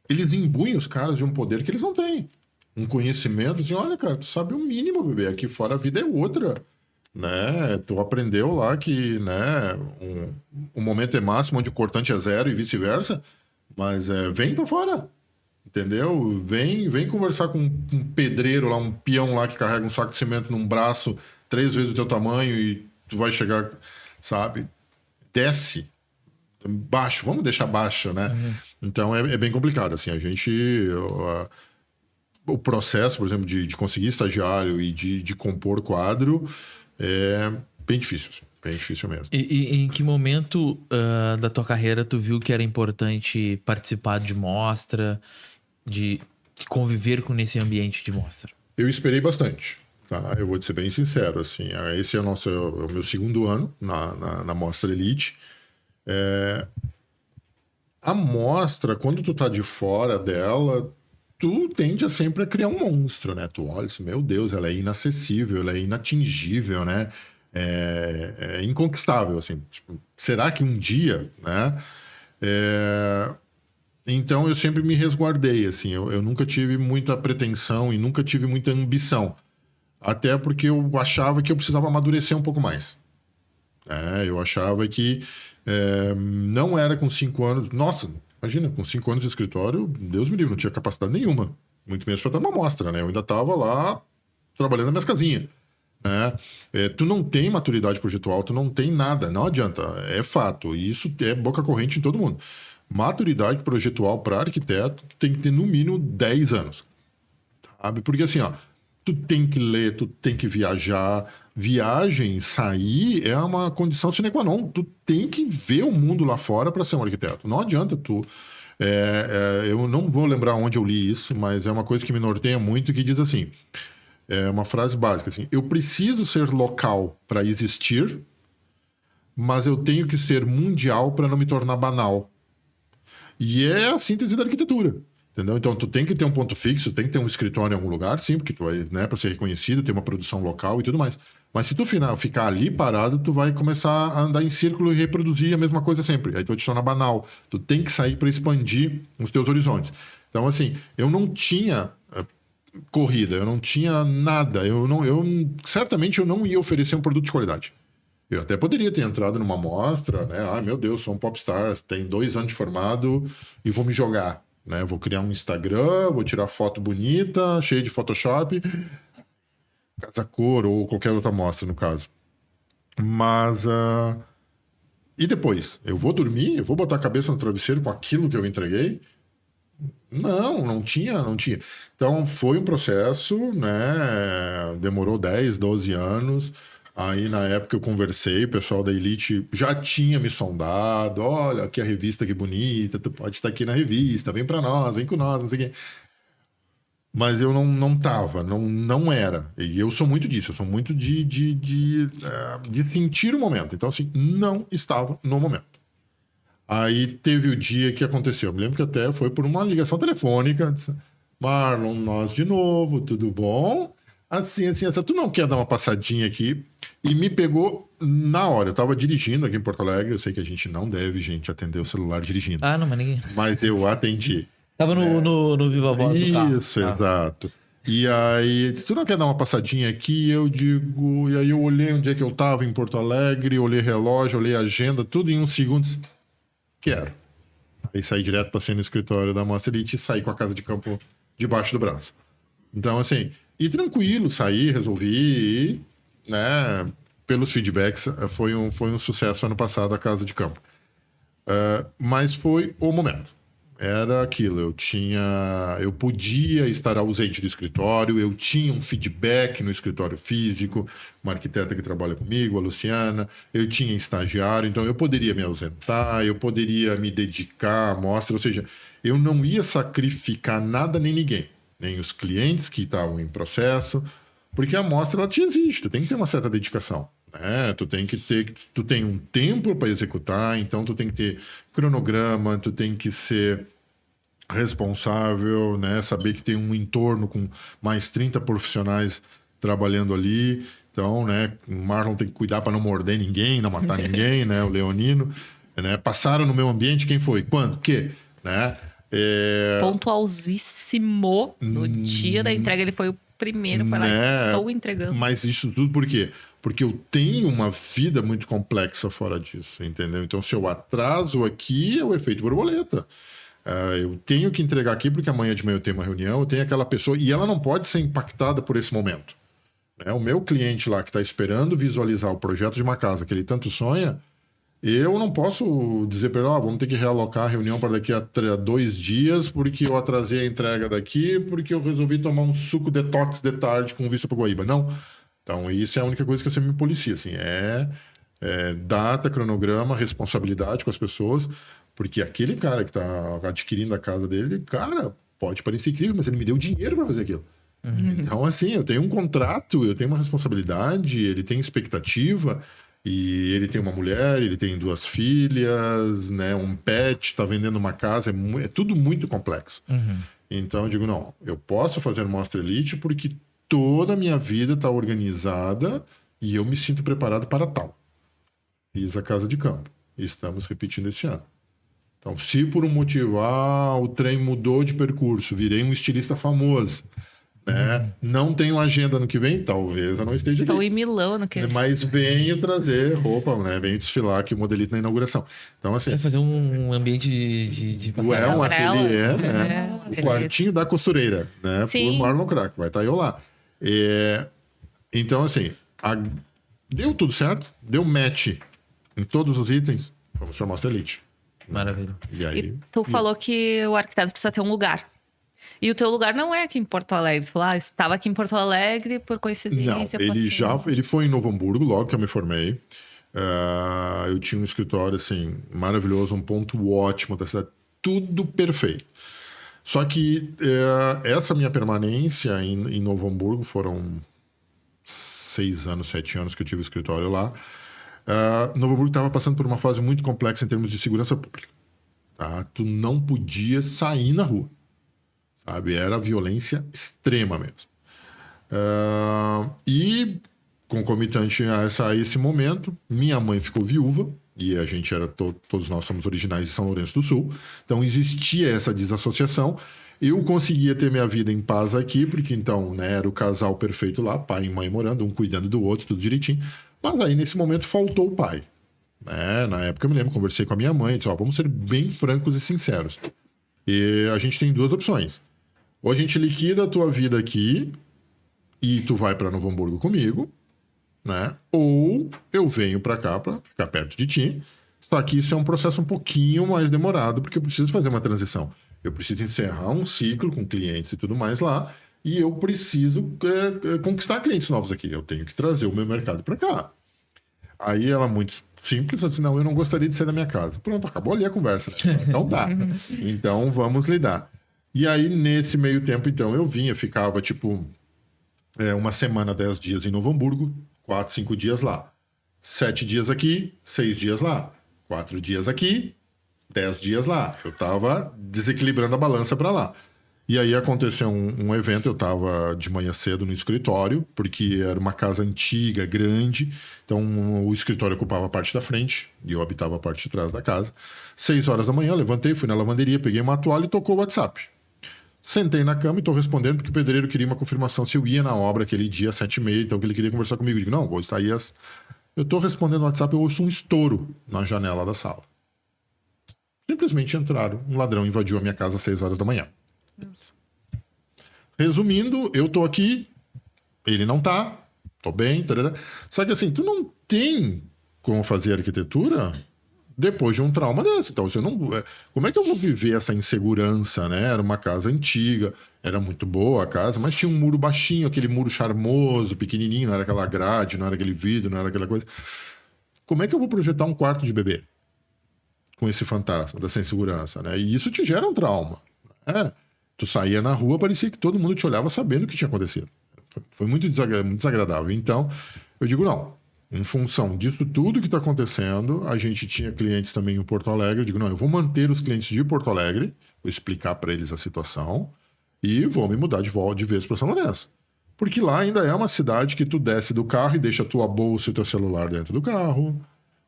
S3: Eles imbuem os caras de um poder que eles não têm. Um conhecimento, assim, olha, cara, tu sabe o mínimo, bebê, aqui fora a vida é outra. Né? Tu aprendeu lá que, né, um momento é máximo onde o cortante é 0 e vice-versa, mas vem pra fora, entendeu? Vem conversar com um pedreiro lá, um peão lá que carrega um saco de cimento num braço 3 vezes o teu tamanho e tu vai chegar, sabe? Desce. Baixo, vamos deixar baixo, né? Então é bem complicado, assim, a gente... O processo, por exemplo, de conseguir estagiário e de compor quadro é bem difícil, assim, bem difícil mesmo.
S1: E em que momento da tua carreira tu viu que era importante participar de mostra, de conviver com esse ambiente de mostra?
S3: Eu esperei bastante, tá? Eu vou ser bem sincero, assim, esse é o meu 2º ano na Mostra Elite. A mostra, quando tu tá de fora dela, tu tende a sempre a criar um monstro, né? Tu olha assim, meu Deus, ela é inacessível, ela é inatingível, né? É inconquistável, assim. Tipo, será que um dia, né? Então eu sempre me resguardei, assim. Eu nunca tive muita pretensão e nunca tive muita ambição. Até porque eu achava que eu precisava amadurecer um pouco mais. Eu achava que não era com 5 anos... Nossa, imagina, com 5 anos de escritório, Deus me livre, não tinha capacidade nenhuma. Muito menos para dar uma amostra, né? Eu ainda estava lá trabalhando nas minhas casinhas. Né? Tu não tem maturidade projetual, tu não tem nada, não adianta, é fato. E isso é boca corrente em todo mundo. Maturidade projetual para arquiteto tem que ter no mínimo 10 anos. Sabe? Porque assim, ó, tu tem que ler, tu tem que viajar. Viagem, sair é uma condição sine qua non. Tu tem que ver o mundo lá fora para ser um arquiteto. Não adianta tu... eu não vou lembrar onde eu li isso, mas é uma coisa que me norteia muito, que diz assim... É uma frase básica, assim... Eu preciso ser local para existir, mas eu tenho que ser mundial para não me tornar banal. E é a síntese da arquitetura. Entendeu? Então, tu tem que ter um ponto fixo, tem que ter um escritório em algum lugar, sim, porque tu vai, né, para ser reconhecido, ter uma produção local e tudo mais. Mas se tu ficar ali parado, tu vai começar a andar em círculo e reproduzir a mesma coisa sempre. Aí tu vai te tornar banal. Tu tem que sair para expandir os teus horizontes. Então, assim, eu não tinha corrida, eu não tinha nada. Certamente eu não ia oferecer um produto de qualidade. Eu até poderia ter entrado numa mostra, né? Ah, meu Deus, sou um popstar, tenho 2 anos de formado e vou me jogar. Né? Vou criar um Instagram, vou tirar foto bonita, cheia de Photoshop, Casa Cor ou qualquer outra amostra, no caso. Mas... E depois? Eu vou dormir? Eu vou botar a cabeça no travesseiro com aquilo que eu entreguei? Não tinha. Então, foi um processo, né? Demorou 10, 12 anos... Aí, na época, eu conversei, o pessoal da Elite já tinha me sondado. Olha, aqui a revista, que bonita, tu pode estar aqui na revista, vem pra nós, vem com nós, não sei o quê. Mas eu não tava, não era. E eu sou muito disso, eu sou muito de sentir o momento. Então, assim, não estava no momento. Aí teve o dia que aconteceu. Eu me lembro que até foi por uma ligação telefônica. Disse, Marlon, nós de novo, tudo bom? Assim, tu não quer dar uma passadinha aqui? E me pegou na hora. Eu tava dirigindo aqui em Porto Alegre. Eu sei que a gente não deve, gente, atender o celular dirigindo.
S1: Não, mas ninguém...
S3: Mas eu atendi.
S1: Tava no Viva Voz do carro.
S3: Isso, exato. E aí, se tu não quer dar uma passadinha aqui, eu digo... E aí eu olhei onde é que eu tava em Porto Alegre, olhei relógio, olhei agenda, tudo em 1 segundo. Quero. Aí saí direto, passei no escritório da Mostra Elite e saí com a casa de campo debaixo do braço. Então, assim... E tranquilo, saí, resolvi, né? Pelos feedbacks, foi um sucesso ano passado a casa de campo. Mas foi o momento. Era aquilo, eu podia estar ausente do escritório, eu tinha um feedback no escritório físico, uma arquiteta que trabalha comigo, a Luciana, eu tinha estagiário, então eu poderia me ausentar, eu poderia me dedicar à mostra, ou seja, eu não ia sacrificar nada nem ninguém. Nem os clientes que estavam em processo, porque a amostra ela te exige, tu tem que ter uma certa dedicação, né? Tu tem um tempo para executar, então tu tem que ter cronograma, tu tem que ser responsável, né? Saber que tem um entorno com mais 30 profissionais trabalhando ali, então, né? O Marlon tem que cuidar para não morder ninguém, não matar ninguém, né? O Leonino, né? Passaram no meu ambiente, quem foi? Quando? Que? Né?
S2: Pontualzíssimo. No dia da entrega, ele foi o primeiro. Foi lá e estou entregando.
S3: Mas isso tudo por quê? Porque eu tenho uma vida muito complexa fora disso, entendeu? Então, se eu atraso aqui, é o efeito borboleta. Eu tenho que entregar aqui porque amanhã de manhã eu tenho uma reunião, eu tenho aquela pessoa... E ela não pode ser impactada por esse momento. né? O meu cliente lá que está esperando visualizar o projeto de uma casa que ele tanto sonha, eu não posso dizer para ele, vamos ter que realocar a reunião para daqui a 2 dias porque eu atrasei a entrega daqui, porque eu resolvi tomar um suco detox de tarde com vista para Guaíba. Não. Então, isso é a única coisa que eu sempre me policio, assim, data, cronograma, responsabilidade com as pessoas, porque aquele cara que está adquirindo a casa dele, cara, pode parecer incrível, mas ele me deu dinheiro para fazer aquilo. Então, assim, eu tenho um contrato, eu tenho uma responsabilidade, ele tem expectativa, e ele tem uma mulher, ele tem 2 filhas, né, um pet, tá vendendo uma casa, é tudo muito complexo. Então, eu digo, não, eu posso fazer Mostra Elite porque toda a minha vida está organizada e eu me sinto preparado para tal. Fiz a casa de campo. E estamos repetindo esse ano. Então, se por um motivo, o trem mudou de percurso, virei um estilista famoso, né? Não tenho agenda no que vem, talvez eu não esteja
S2: Estou
S3: aqui.
S2: em Milão no que vem.
S3: Mas venho trazer roupa, né? Venho desfilar aqui o modelito na inauguração. Então, assim...
S1: Vai fazer um ambiente de
S3: um ateliê,
S2: né?
S3: O quartinho da costureira, né?
S2: Sim.
S3: Por Marlon Crack. Vai estar eu lá. Então, assim, deu tudo certo, deu match em todos os itens, vamos para a Mostra Elite.
S1: Maravilha.
S3: E aí...
S2: E tu falou que o arquiteto precisa ter um lugar. E o teu lugar não é aqui em Porto Alegre. Tu falou, estava aqui em Porto Alegre por coincidência.
S3: Não, ele foi em Novo Hamburgo, logo que eu me formei. Eu tinha um escritório, assim, maravilhoso, um ponto ótimo da cidade. Tudo perfeito. Só que essa minha permanência em Novo Hamburgo foram 6 anos, 7 anos que eu tive o escritório lá. Novo Hamburgo estava passando por uma fase muito complexa em termos de segurança pública. Tá? Tu não podia sair na rua. Sabe? Era violência extrema mesmo. E, concomitante a esse momento, minha mãe ficou viúva, e a gente era todos nós somos originais de São Lourenço do Sul, então existia essa desassociação. Eu conseguia ter minha vida em paz aqui, porque então, né, era o casal perfeito lá, pai e mãe morando, um cuidando do outro, tudo direitinho. Mas aí, nesse momento, faltou o pai. Na época, eu me lembro, conversei com a minha mãe, disse, vamos ser bem francos e sinceros. E a gente tem 2 opções. Ou a gente liquida a tua vida aqui e tu vai para Novo Hamburgo comigo, né? Ou eu venho para cá para ficar perto de ti. Só que isso é um processo um pouquinho mais demorado, porque eu preciso fazer uma transição. Eu preciso encerrar um ciclo com clientes e tudo mais lá, e eu preciso conquistar clientes novos aqui. Eu tenho que trazer o meu mercado para cá. Aí ela, muito simples, ela disse, não, eu não gostaria de sair da minha casa. Pronto, acabou ali a conversa. Né? Então dá. Então vamos lidar. E aí, nesse meio tempo, então, eu ficava, tipo, uma semana, 10 dias em Novo Hamburgo, 4, 5 dias lá. 7 dias aqui, 6 dias lá. 4 dias aqui, 10 dias lá. Eu tava desequilibrando a balança para lá. E aí aconteceu um evento, eu tava de manhã cedo no escritório, porque era uma casa antiga, grande, então o escritório ocupava a parte da frente e eu habitava a parte de trás da casa. 6 horas da manhã, levantei, fui na lavanderia, peguei uma toalha e tocou o WhatsApp. Sentei na cama e tô respondendo porque o pedreiro queria uma confirmação se eu ia na obra aquele dia, 7h30, então que ele queria conversar comigo. Eu digo, não, vou estar aí Eu tô respondendo no WhatsApp, eu ouço um estouro na janela da sala. Simplesmente entraram, um ladrão invadiu a minha casa às 6 horas da manhã. Resumindo, eu tô aqui, ele não tá, tô bem, tarará. Só que assim, tu não tem como fazer arquitetura depois de um trauma desse. Então, você não... Como é que eu vou viver essa insegurança, né? Era uma casa antiga, era muito boa a casa, mas tinha um muro baixinho, aquele muro charmoso, pequenininho, não era aquela grade, não era aquele vidro, não era aquela coisa. Como é que eu vou projetar um quarto de bebê com esse fantasma dessa insegurança, né? E isso te gera um trauma, né? Tu saía na rua, parecia que todo mundo te olhava sabendo o que tinha acontecido. Foi muito desagradável. Então, eu digo, não. Em função disso tudo que está acontecendo, a gente tinha clientes também em Porto Alegre. Eu digo, não, eu vou manter os clientes de Porto Alegre, vou explicar para eles a situação e vou me mudar de vez para São Lourenço. Porque lá ainda é uma cidade que tu desce do carro e deixa a tua bolsa e o teu celular dentro do carro.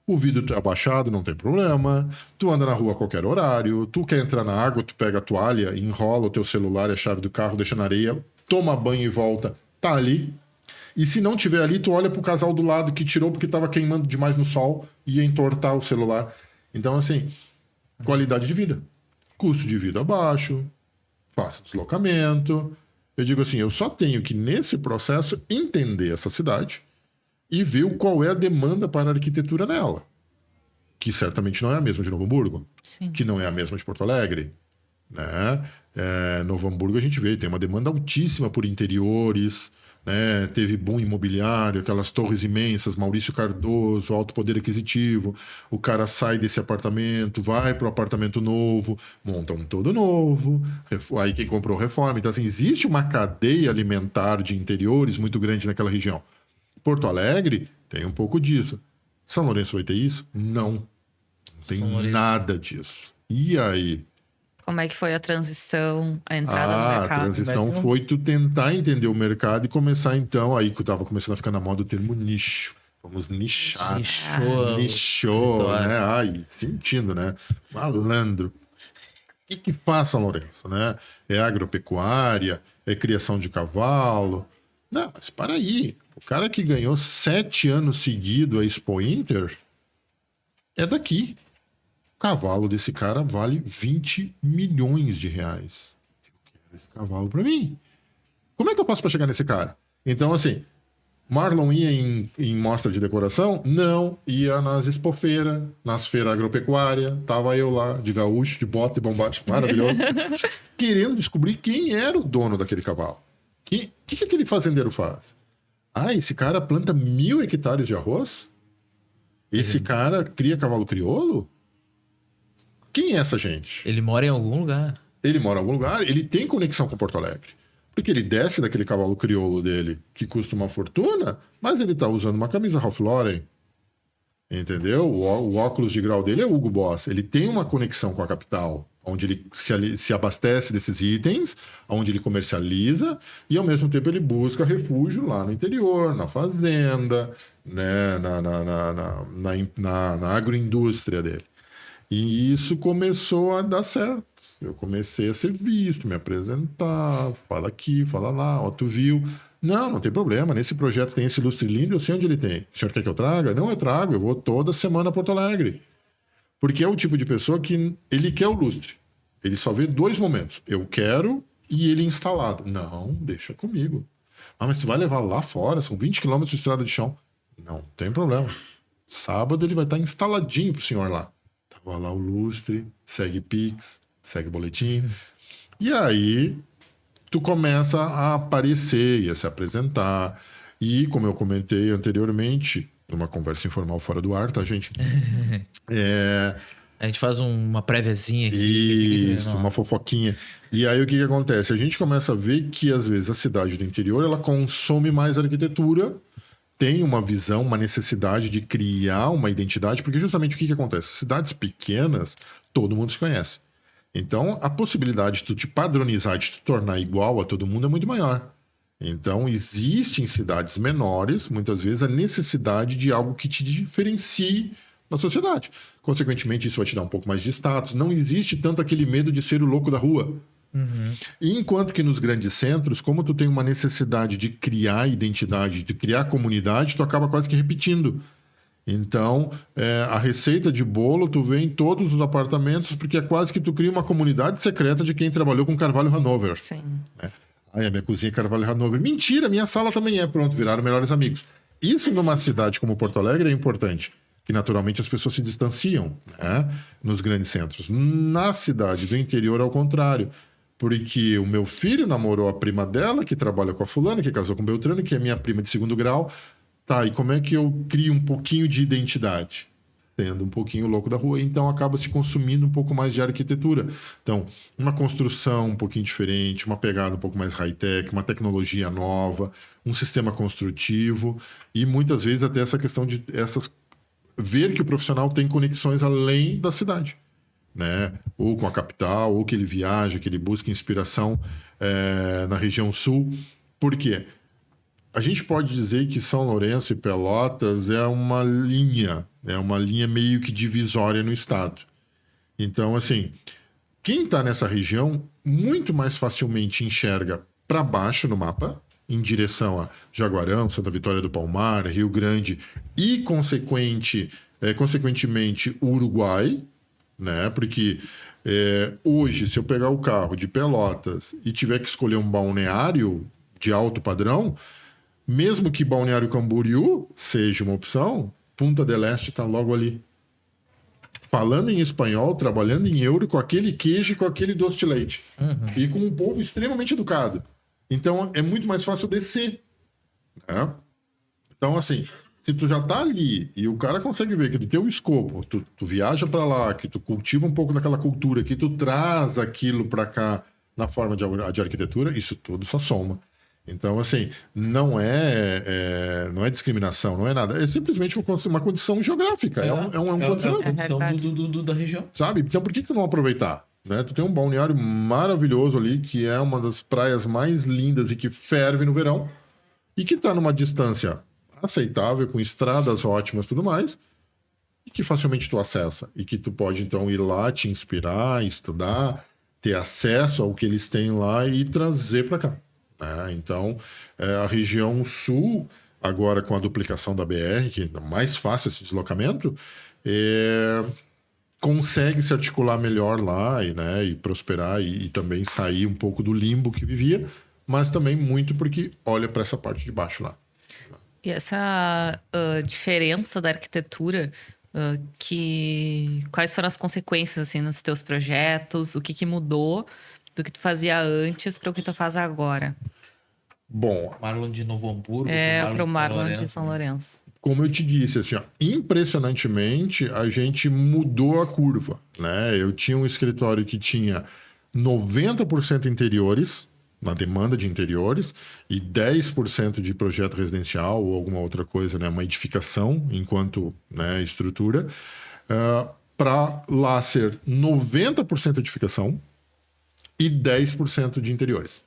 S3: O vidro é abaixado, não tem problema. Tu anda na rua a qualquer horário. Tu quer entrar na água, tu pega a toalha, enrola o teu celular e a chave do carro, deixa na areia, toma banho e volta. Tá ali. E se não tiver ali, tu olha pro casal do lado que tirou porque tava queimando demais no sol e ia entortar o celular. Então, assim, qualidade de vida. Custo de vida baixo, fácil deslocamento. Eu digo assim, eu só tenho que, nesse processo, entender essa cidade e ver qual é a demanda para a arquitetura nela. Que certamente não é a mesma de Novo Hamburgo,
S2: Sim.
S3: que não é a mesma de Porto Alegre, né? Novo Hamburgo a gente vê, tem uma demanda altíssima por interiores, né? Teve boom imobiliário, aquelas torres imensas, Maurício Cardoso, alto poder aquisitivo, o cara sai desse apartamento, vai para o apartamento novo, monta um todo novo, aí quem comprou reforma. Então, assim, existe uma cadeia alimentar de interiores muito grande naquela região. Porto Alegre tem um pouco disso. São Lourenço vai ter isso? Não tem nada disso. E aí?
S2: Como é que foi a transição, a entrada no mercado?
S3: A transição foi tu tentar entender o mercado e começar então, aí que eu tava começando a ficar na moda o termo nicho. Vamos nichar. Nichou, né? Ai, sentindo, né? Malandro. O que faz São Lourenço, né? É agropecuária, é criação de cavalo. Não, mas para aí. O cara que ganhou 7 anos seguidos a Expo Inter é daqui. O cavalo desse cara vale 20 milhões de reais. Eu quero esse cavalo para mim. Como é que eu faço para chegar nesse cara? Então, assim, Marlon ia em mostra de decoração? Não. Ia nas expofeiras, nas feiras agropecuárias. Tava eu lá, de gaúcho, de bota e bombate, maravilhoso. Querendo descobrir quem era o dono daquele cavalo. O que aquele fazendeiro faz? Esse cara planta 1.000 hectares de arroz? Esse cara cria cavalo crioulo? Quem é essa gente?
S1: Ele mora em algum lugar.
S3: Ele mora em algum lugar, ele tem conexão com Porto Alegre. Porque ele desce daquele cavalo crioulo dele, que custa uma fortuna, mas ele tá usando uma camisa Ralph Lauren. Entendeu? O óculos de grau dele é Hugo Boss. Ele tem uma conexão com a capital, onde ele se abastece desses itens, onde ele comercializa, e ao mesmo tempo ele busca refúgio lá no interior, na fazenda, né, na agroindústria dele. E isso começou a dar certo. Eu comecei a ser visto, me apresentar, fala aqui, fala lá, ó, tu viu. Não tem problema, nesse projeto tem esse lustre lindo, eu sei onde ele tem. O senhor quer que eu traga? Não, eu trago, eu vou toda semana a Porto Alegre. Porque é o tipo de pessoa que ele quer o lustre. Ele só vê 2 momentos. Eu quero e ele instalado. Não, deixa comigo. Mas tu vai levar lá fora, são 20 quilômetros de estrada de chão. Não tem problema. Sábado ele vai estar instaladinho pro senhor lá. Tava lá o lustre, segue Pix, segue boletim. E aí tu começa a aparecer e a se apresentar. E, como eu comentei anteriormente, numa conversa informal fora do ar, tá, gente?
S1: A gente faz uma préviazinha aqui.
S3: Isso, uma fofoquinha. E aí o que acontece? A gente começa a ver que, às vezes, a cidade do interior ela consome mais arquitetura, tem uma visão, uma necessidade de criar uma identidade, porque justamente o que acontece? Cidades pequenas, todo mundo se conhece. Então, a possibilidade de tu te padronizar, de te tornar igual a todo mundo é muito maior. Então, existe em cidades menores, muitas vezes, a necessidade de algo que te diferencie da sociedade. Consequentemente, isso vai te dar um pouco mais de status. Não existe tanto aquele medo de ser o louco da rua.
S1: Uhum.
S3: E enquanto que nos grandes centros, como tu tem uma necessidade de criar identidade, de criar comunidade, tu acaba quase que repetindo. Então, a receita de bolo tu vê em todos os apartamentos, porque é quase que tu cria uma comunidade secreta de quem trabalhou com Carvalho Hanover.
S2: Sim.
S3: A minha cozinha é Carvalho Hanover. Mentira, minha sala também é. Pronto, viraram melhores amigos. Isso numa cidade como Porto Alegre é importante, que naturalmente as pessoas se distanciam, né, nos grandes centros. Na cidade do interior, ao contrário. Porque o meu filho namorou a prima dela, que trabalha com a fulana, que casou com o Beltrano, que é minha prima de 2º grau. Tá, e como é que eu crio um pouquinho de identidade? Sendo um pouquinho louco da rua. Então, acaba se consumindo um pouco mais de arquitetura. Então, uma construção um pouquinho diferente, uma pegada um pouco mais high-tech, uma tecnologia nova, um sistema construtivo e, muitas vezes, até essa questão de ver que o profissional tem conexões além da cidade, né? Ou com a capital, ou que ele viaja, que ele busca inspiração na região sul. Por quê? A gente pode dizer que São Lourenço e Pelotas é uma linha meio que divisória no estado. Então, assim, quem está nessa região muito mais facilmente enxerga para baixo no mapa, em direção a Jaguarão, Santa Vitória do Palmar, Rio Grande e, consequentemente, Uruguai, né? Porque Hoje, se eu pegar o carro de Pelotas e tiver que escolher um balneário de alto padrão, mesmo que Balneário Camboriú seja uma opção, Punta del Este está logo ali. Falando em espanhol, trabalhando em euro, com aquele queijo e com aquele doce de leite. E com um povo extremamente educado. Então, é muito mais fácil descer. Né? Então, assim, se tu já tá ali e o cara consegue ver que do teu escopo, tu viaja para lá, que tu cultiva um pouco daquela cultura, que tu traz aquilo para cá na forma de arquitetura, isso tudo só soma. Então, assim, não é discriminação, não é nada. É simplesmente uma condição geográfica. É um condicionante.
S1: É a condição da região.
S3: Sabe? Então, por que tu não aproveitar? Né? Tu tem um balneário maravilhoso ali, que é uma das praias mais lindas e que ferve no verão, e que está numa distância aceitável, com estradas ótimas e tudo mais, e que facilmente tu acessa. E que tu pode, então, ir lá, te inspirar, estudar, ter acesso ao que eles têm lá e trazer para cá. Então, a região sul, agora com a duplicação da BR, que é mais fácil esse deslocamento, consegue se articular melhor lá e prosperar e também sair um pouco do limbo que vivia, mas também muito porque olha para essa parte de baixo lá.
S2: E essa diferença da arquitetura, quais foram as consequências assim, nos teus projetos? O que mudou do que tu fazia antes para o que tu faz agora?
S3: Bom,
S1: Marlon de Novo Hamburgo
S2: para o Marlon de São Lourenço.
S3: Como eu te disse, assim, impressionantemente a gente mudou a curva, né? Eu tinha um escritório que tinha 90% interiores, na demanda de interiores, e 10% de projeto residencial ou alguma outra coisa, né? Uma edificação enquanto, né, estrutura, para lá ser 90% edificação e 10% de interiores.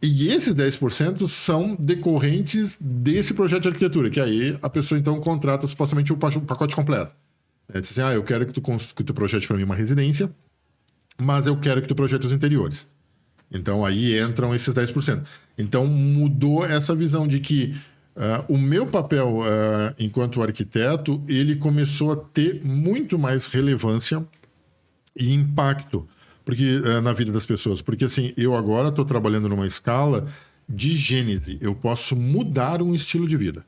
S3: E esses 10% são decorrentes desse projeto de arquitetura, que aí a pessoa então contrata supostamente o pacote completo. Diz assim, eu quero que tu projete para mim uma residência, mas eu quero que tu projete os interiores. Então aí entram esses 10%. Então mudou essa visão de que o meu papel enquanto arquiteto, ele começou a ter muito mais relevância e impacto na vida das pessoas. Porque assim, eu agora estou trabalhando numa escala de gênese. Eu posso mudar um estilo de vida.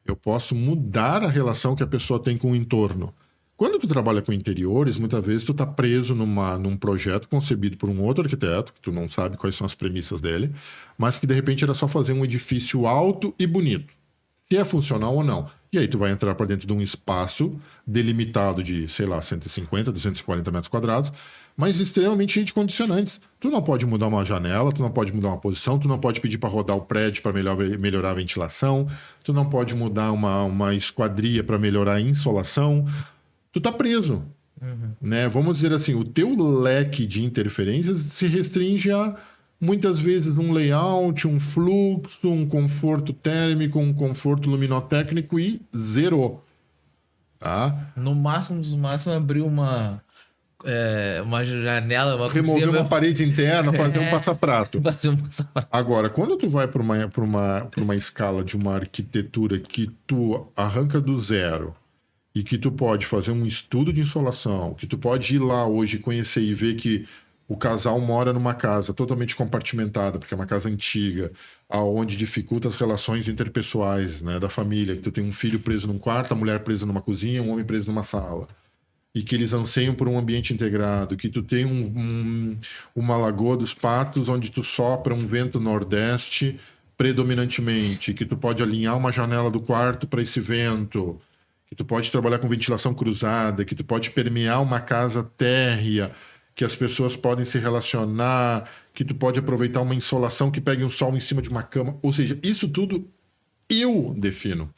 S3: Eu posso mudar a relação que a pessoa tem com o entorno. Quando tu trabalha com interiores, muitas vezes tu está preso num projeto concebido por um outro arquiteto, que tu não sabe quais são as premissas dele, mas que de repente era só fazer um edifício alto e bonito. Se é funcional ou não. E aí tu vai entrar para dentro de um espaço delimitado de, sei lá, 150, 240 metros quadrados, mas extremamente cheio de condicionantes. Tu não pode mudar uma janela, tu não pode mudar uma posição, tu não pode pedir para rodar o prédio para melhorar a ventilação, tu não pode mudar uma esquadria para melhorar a insolação. Tu tá preso. Né? Vamos dizer assim, o teu leque de interferências se restringe a, muitas vezes, um layout, um fluxo, um conforto térmico, um conforto luminotécnico e zero. Tá?
S1: No máximo dos máximos, abrir uma janela, uma
S3: remover uma parede interna, fazer um passaprato. Agora, quando tu vai para uma escala de uma arquitetura que tu arranca do zero e que tu pode fazer um estudo de insolação, que tu pode ir lá hoje conhecer e ver que o casal mora numa casa totalmente compartimentada, porque é uma casa antiga, aonde dificulta as relações interpessoais, né, da família, que tu tem um filho preso num quarto, a mulher presa numa cozinha, um homem preso numa sala. E que eles anseiam por um ambiente integrado, que tu tem uma Lagoa dos Patos onde tu sopra um vento nordeste predominantemente, que tu pode alinhar uma janela do quarto para esse vento, que tu pode trabalhar com ventilação cruzada, que tu pode permear uma casa térrea, que as pessoas podem se relacionar, que tu pode aproveitar uma insolação que pegue um sol em cima de uma cama. Ou seja, isso tudo eu defino.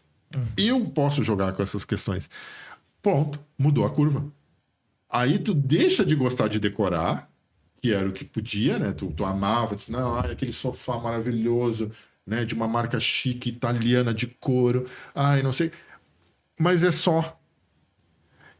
S3: Eu posso jogar com essas questões. Pronto, mudou a curva. Aí tu deixa de gostar de decorar, que era o que podia, né? Tu amava, disse, não, aquele sofá maravilhoso, né? De uma marca chique, italiana, de couro. Não sei. Mas é só.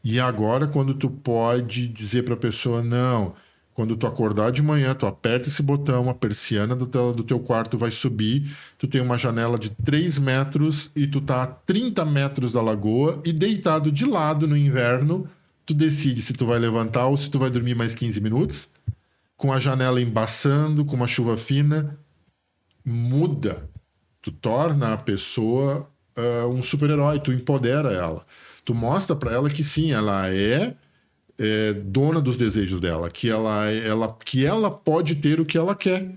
S3: E agora, quando tu pode dizer pra pessoa, não, quando tu acordar de manhã, tu aperta esse botão, a persiana do teu quarto vai subir, tu tem uma janela de 3 metros e tu tá a 30 metros da lagoa e deitado de lado no inverno, tu decide se tu vai levantar ou se tu vai dormir mais 15 minutos, com a janela embaçando, com uma chuva fina, muda. Tu torna a pessoa um super-herói, tu empodera ela. Tu mostra para ela que sim, ela é dona dos desejos dela, que ela pode ter o que ela quer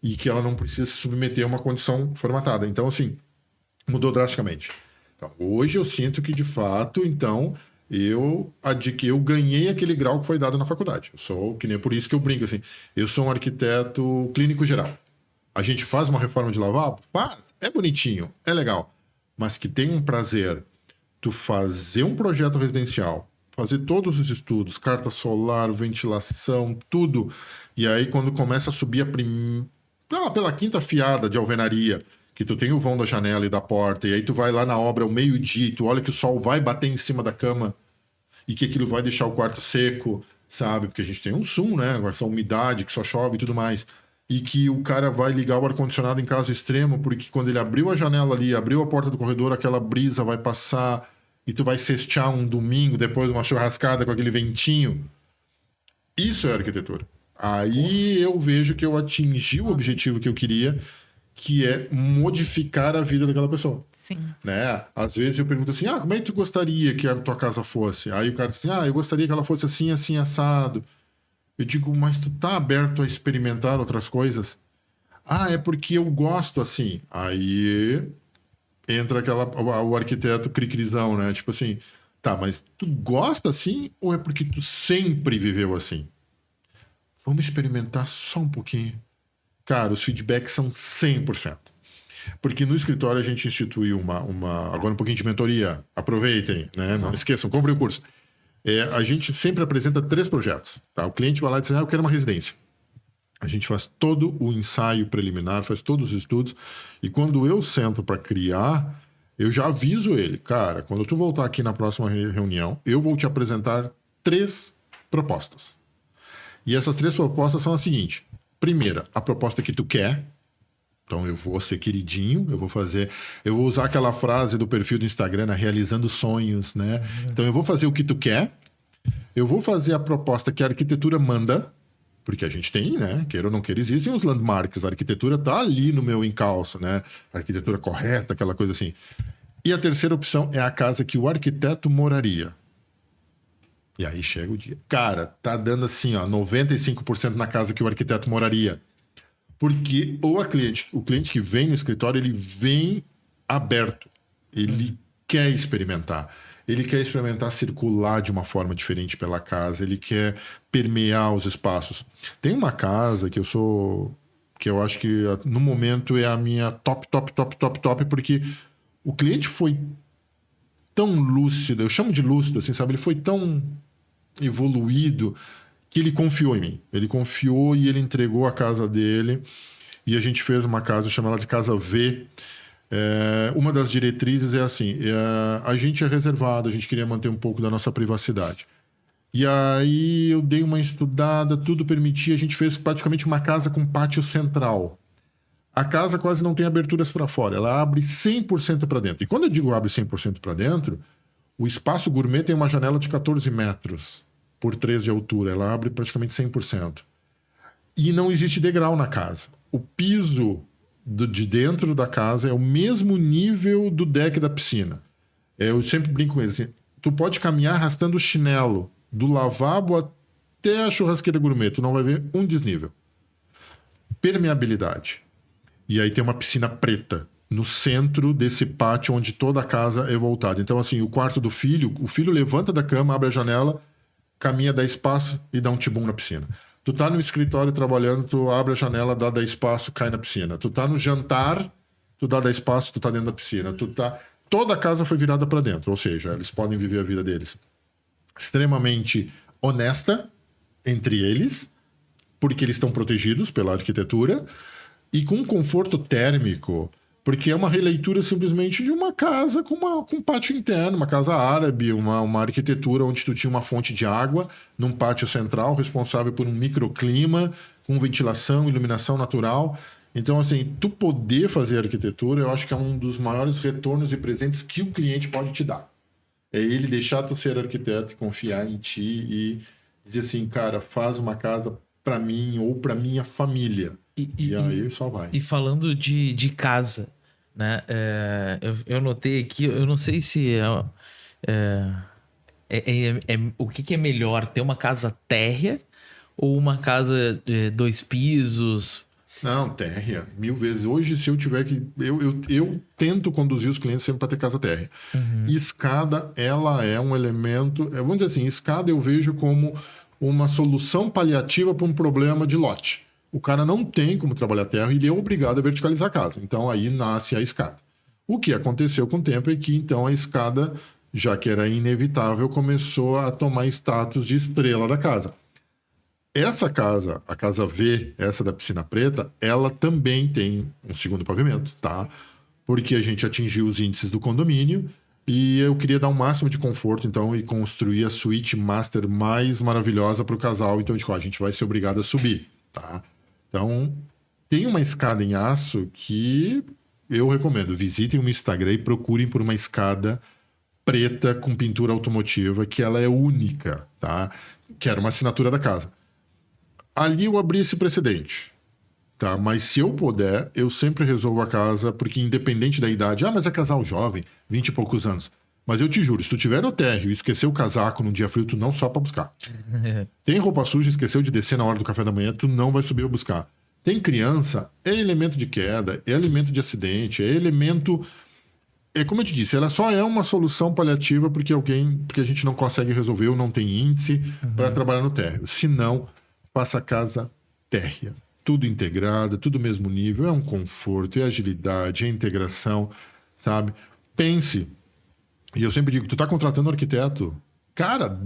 S3: e que ela não precisa se submeter a uma condição formatada. Então, assim, mudou drasticamente. Então, hoje eu sinto que, de fato, então, eu ganhei aquele grau que foi dado na faculdade. Eu sou, que nem por isso que eu brinco, assim, eu sou um arquiteto clínico geral. A gente faz uma reforma de lavabo? Faz, é bonitinho, é legal. Mas que tem um prazer, tu fazer um projeto residencial, fazer todos os estudos, carta solar, ventilação, tudo. E aí, quando começa a subir pela quinta fiada de alvenaria, que tu tem o vão da janela e da porta, e aí tu vai lá na obra ao meio-dia e tu olha que o sol vai bater em cima da cama e que aquilo vai deixar o quarto seco, sabe? Porque a gente tem um SUM, né? Essa umidade que só chove e tudo mais. E que o cara vai ligar o ar-condicionado em caso extremo, porque quando ele abriu a janela ali, abriu a porta do corredor, aquela brisa vai passar e tu vai cestear um domingo depois de uma churrascada com aquele ventinho. Isso é arquitetura. Aí eu vejo que eu atingi o objetivo que eu queria, que é modificar a vida daquela pessoa.
S2: Sim.
S3: Né? Às vezes eu pergunto assim, como é que tu gostaria que a tua casa fosse? Aí o cara diz assim, eu gostaria que ela fosse assim, assim, assado. Eu digo, mas tu tá aberto a experimentar outras coisas? É porque eu gosto assim. Aí entra o arquiteto cri-crizão, né? Tipo assim, tá, mas tu gosta assim ou é porque tu sempre viveu assim? Vamos experimentar só um pouquinho. Cara, os feedbacks são 100%. Porque no escritório a gente instituiu agora um pouquinho de mentoria. Aproveitem, né? Não esqueçam, comprem o curso. A gente sempre apresenta 3 projetos. Tá? O cliente vai lá e diz, eu quero uma residência. A gente faz todo o ensaio preliminar, faz todos os estudos. E quando eu sento para criar, eu já aviso ele. Cara, quando tu voltar aqui na próxima reunião, eu vou te apresentar 3 propostas. E essas 3 propostas são as seguintes. Primeira, a proposta que tu quer. Então eu vou ser queridinho, eu vou usar aquela frase do perfil do Instagram, né? Realizando sonhos, né? Então eu vou fazer o que tu quer, eu vou fazer a proposta que a arquitetura manda, porque a gente tem, né? Queira ou não queira, existem os landmarks, a arquitetura tá ali no meu encalço, né? A arquitetura correta, aquela coisa assim. E a terceira opção é a casa que o arquiteto moraria. E aí chega o dia. Cara, tá dando assim, 95% na casa que o arquiteto moraria. Porque o cliente que vem no escritório, ele vem aberto. Ele quer experimentar. Ele quer experimentar circular de uma forma diferente pela casa. Ele quer permear os espaços. Tem uma casa que eu acho que no momento é a minha top, porque o cliente foi tão lúcido, eu chamo de lúcido, assim, sabe? Ele foi tão evoluído que ele confiou em mim. Ele confiou e ele entregou a casa dele. E a gente fez uma casa, chama ela de Casa V. Uma das diretrizes é assim, a gente é reservado, a gente queria manter um pouco da nossa privacidade. E aí eu dei uma estudada, tudo permitia, a gente fez praticamente uma casa com pátio central. A casa quase não tem aberturas para fora, ela abre 100% para dentro. E quando eu digo abre 100% para dentro, o espaço gourmet tem uma janela de 14 metros por 3 de altura. Ela abre praticamente 100%. E não existe degrau na casa. O piso de dentro da casa é o mesmo nível do deck da piscina. Eu sempre brinco com eles assim, tu pode caminhar arrastando o chinelo do lavabo até a churrasqueira gourmet, tu não vai ver um desnível. Permeabilidade. E aí tem uma piscina preta no centro desse pátio onde toda a casa é voltada. Então, assim, o quarto do filho, o filho levanta da cama, abre a janela, caminha 10 passos e dá um tibum na piscina. Tu tá no escritório trabalhando, tu abre a janela, dá 10 passos, cai na piscina. Tu tá no jantar, tu dá 10 passos, tu tá dentro da piscina. Toda a casa foi virada para dentro, ou seja, eles podem viver a vida deles extremamente honesta entre eles, porque eles estão protegidos pela arquitetura, e com conforto térmico, porque é uma releitura simplesmente de uma casa com um pátio interno, uma casa árabe, uma arquitetura onde tu tinha uma fonte de água num pátio central responsável por um microclima, com ventilação, iluminação natural. Então, assim, tu poder fazer arquitetura, eu acho que é um dos maiores retornos e presentes que o cliente pode te dar. É ele deixar tu ser arquiteto e confiar em ti e dizer assim, cara, faz uma casa para mim ou para minha família. E aí só vai.
S1: E falando de casa, né? Eu notei aqui, eu não sei se o que é melhor, ter uma casa térrea ou uma casa de 2 pisos?
S3: Não, térrea, 1000 vezes. Hoje, se eu tiver que... Eu tento conduzir os clientes sempre para ter casa térrea. Escada, ela é um elemento... Vamos dizer assim, escada eu vejo como uma solução paliativa para um problema de lote. O cara não tem como trabalhar terra e ele é obrigado a verticalizar a casa. Então, aí nasce a escada. O que aconteceu com o tempo é que, então, a escada, já que era inevitável, começou a tomar status de estrela da casa. Essa casa, a casa V, essa da piscina preta, ela também tem um segundo pavimento, tá? Porque a gente atingiu os índices do condomínio e eu queria dar um máximo de conforto, então, e construir a suíte master mais maravilhosa para o casal. Então, a gente vai ser obrigado a subir, tá? Então, tem uma escada em aço que eu recomendo. Visitem o meu Instagram e procurem por uma escada preta com pintura automotiva, que ela é única, tá? Que era uma assinatura da casa. Ali eu abri esse precedente, tá? Mas se eu puder, eu sempre resolvo a casa, porque independente da idade... mas é casal jovem, 20 e poucos anos. Mas eu te juro, se tu tiver no térreo e esquecer o casaco num dia frio, tu não sobe pra buscar. Tem roupa suja, esqueceu de descer na hora do café da manhã, tu não vai subir pra buscar. Tem criança, é elemento de queda, é elemento de acidente, é elemento... como eu te disse, ela só é uma solução paliativa porque a gente não consegue resolver ou não tem índice para trabalhar no térreo. Se não... Faça a casa térrea. Tudo integrado, tudo mesmo nível. É um conforto, é agilidade, é integração, sabe? Pense. E eu sempre digo, tu tá contratando um arquiteto, cara,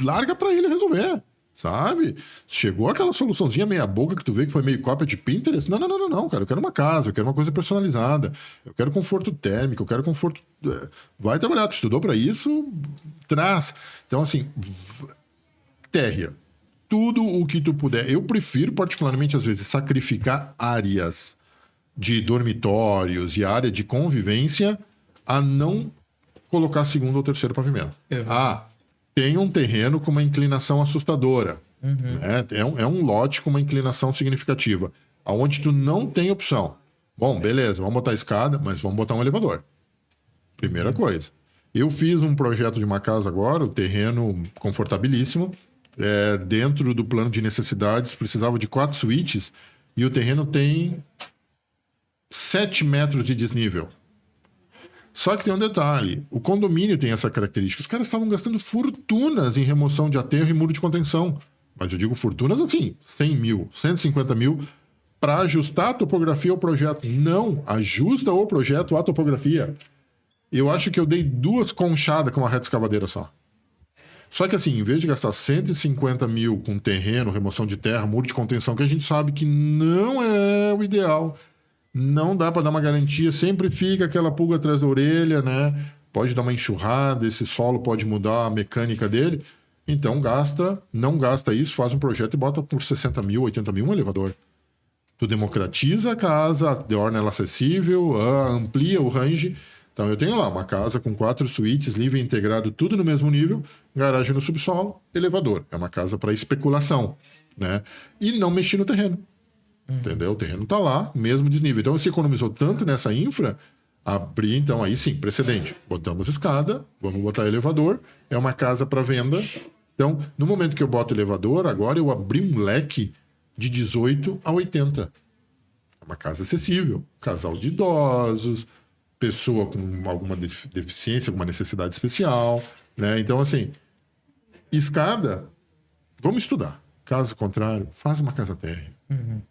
S3: larga para ele resolver, sabe? Chegou aquela soluçãozinha meia boca que tu vê que foi meio cópia de Pinterest. Não, cara. Eu quero uma casa, eu quero uma coisa personalizada. Eu quero conforto térmico, eu quero conforto... Vai trabalhar, tu estudou para isso, traz. Então, assim, térrea. Tudo o que tu puder. Eu prefiro, particularmente, às vezes, sacrificar áreas de dormitórios e área de convivência a não colocar segundo ou terceiro pavimento. Tem um terreno com uma inclinação assustadora. Né? É um lote com uma inclinação significativa, aonde tu não tem opção. Bom, beleza, vamos botar escada, mas vamos botar um elevador. Primeira coisa. Eu fiz um projeto de uma casa agora, o terreno confortabilíssimo, dentro do plano de necessidades, precisava de 4 suítes e o terreno tem 7 metros de desnível. Só que tem um detalhe, o condomínio tem essa característica. Os caras estavam gastando fortunas em remoção de aterro e muro de contenção. Mas eu digo fortunas assim, 100 mil, 150 mil, para ajustar a topografia ao projeto. Não, ajusta o projeto à topografia. Eu acho que eu dei 2 conchadas com uma reta escavadeira só. Só que assim, em vez de gastar 150 mil com terreno, remoção de terra, muro de contenção, que a gente sabe que não é o ideal, não dá para dar uma garantia, sempre fica aquela pulga atrás da orelha, né? Pode dar uma enxurrada, esse solo pode mudar a mecânica dele. Então não gasta isso, faz um projeto e bota por 60 mil, 80 mil um elevador. Tu democratiza a casa, torna ela acessível, amplia o range. Então eu tenho lá uma casa com 4 suítes, livre e integrado, tudo no mesmo nível, garagem no subsolo, elevador. É uma casa para especulação, né? E não mexi no terreno. Entendeu? O terreno tá lá, mesmo desnível. Então você economizou tanto nessa infra, abrir, então aí sim, precedente. Botamos escada, vamos botar elevador, é uma casa para venda. Então, no momento que eu boto elevador, agora eu abri um leque de 18 a 80. É uma casa acessível, casal de idosos, pessoa com alguma deficiência, alguma necessidade especial, né? Então, assim, escada, vamos estudar. Caso contrário, faz uma casa térrea.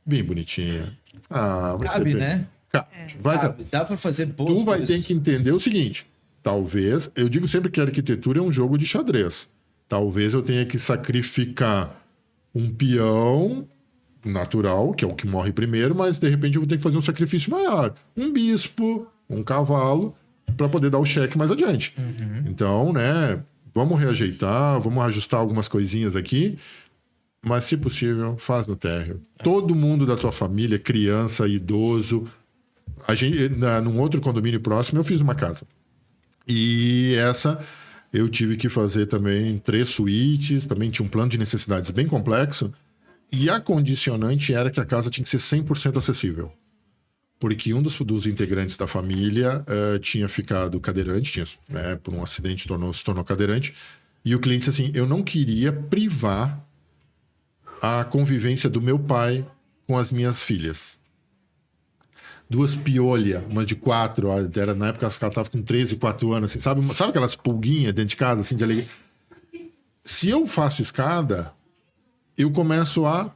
S3: Bem bonitinha.
S1: Cabe, né?
S3: Cabe.
S1: Dá pra fazer boas
S3: Tu vai
S1: coisas.
S3: ter que entender o seguinte. Talvez, eu digo sempre que a arquitetura é um jogo de xadrez. Talvez eu tenha que sacrificar um peão natural, que é o que morre primeiro, mas de repente eu vou ter que fazer um sacrifício maior. Um bispo, um cavalo, para poder dar o cheque mais adiante. Então, né, vamos reajeitar, vamos ajustar algumas coisinhas aqui, mas se possível, faz no térreo. Todo mundo da tua família, criança, idoso. Num outro condomínio próximo, eu fiz uma casa. E essa eu tive que fazer também 3 suítes, também tinha um plano de necessidades bem complexo, e a condicionante era que a casa tinha que ser 100% acessível. Porque um dos integrantes da família tinha ficado cadeirante, por um acidente se tornou cadeirante, e o cliente disse assim, eu não queria privar a convivência do meu pai com as minhas filhas. 2 piolhas, uma de 4, era, na época ela estava com 13, 4 anos, assim, sabe aquelas pulguinhas dentro de casa, assim, de alegria? Se eu faço escada, eu começo a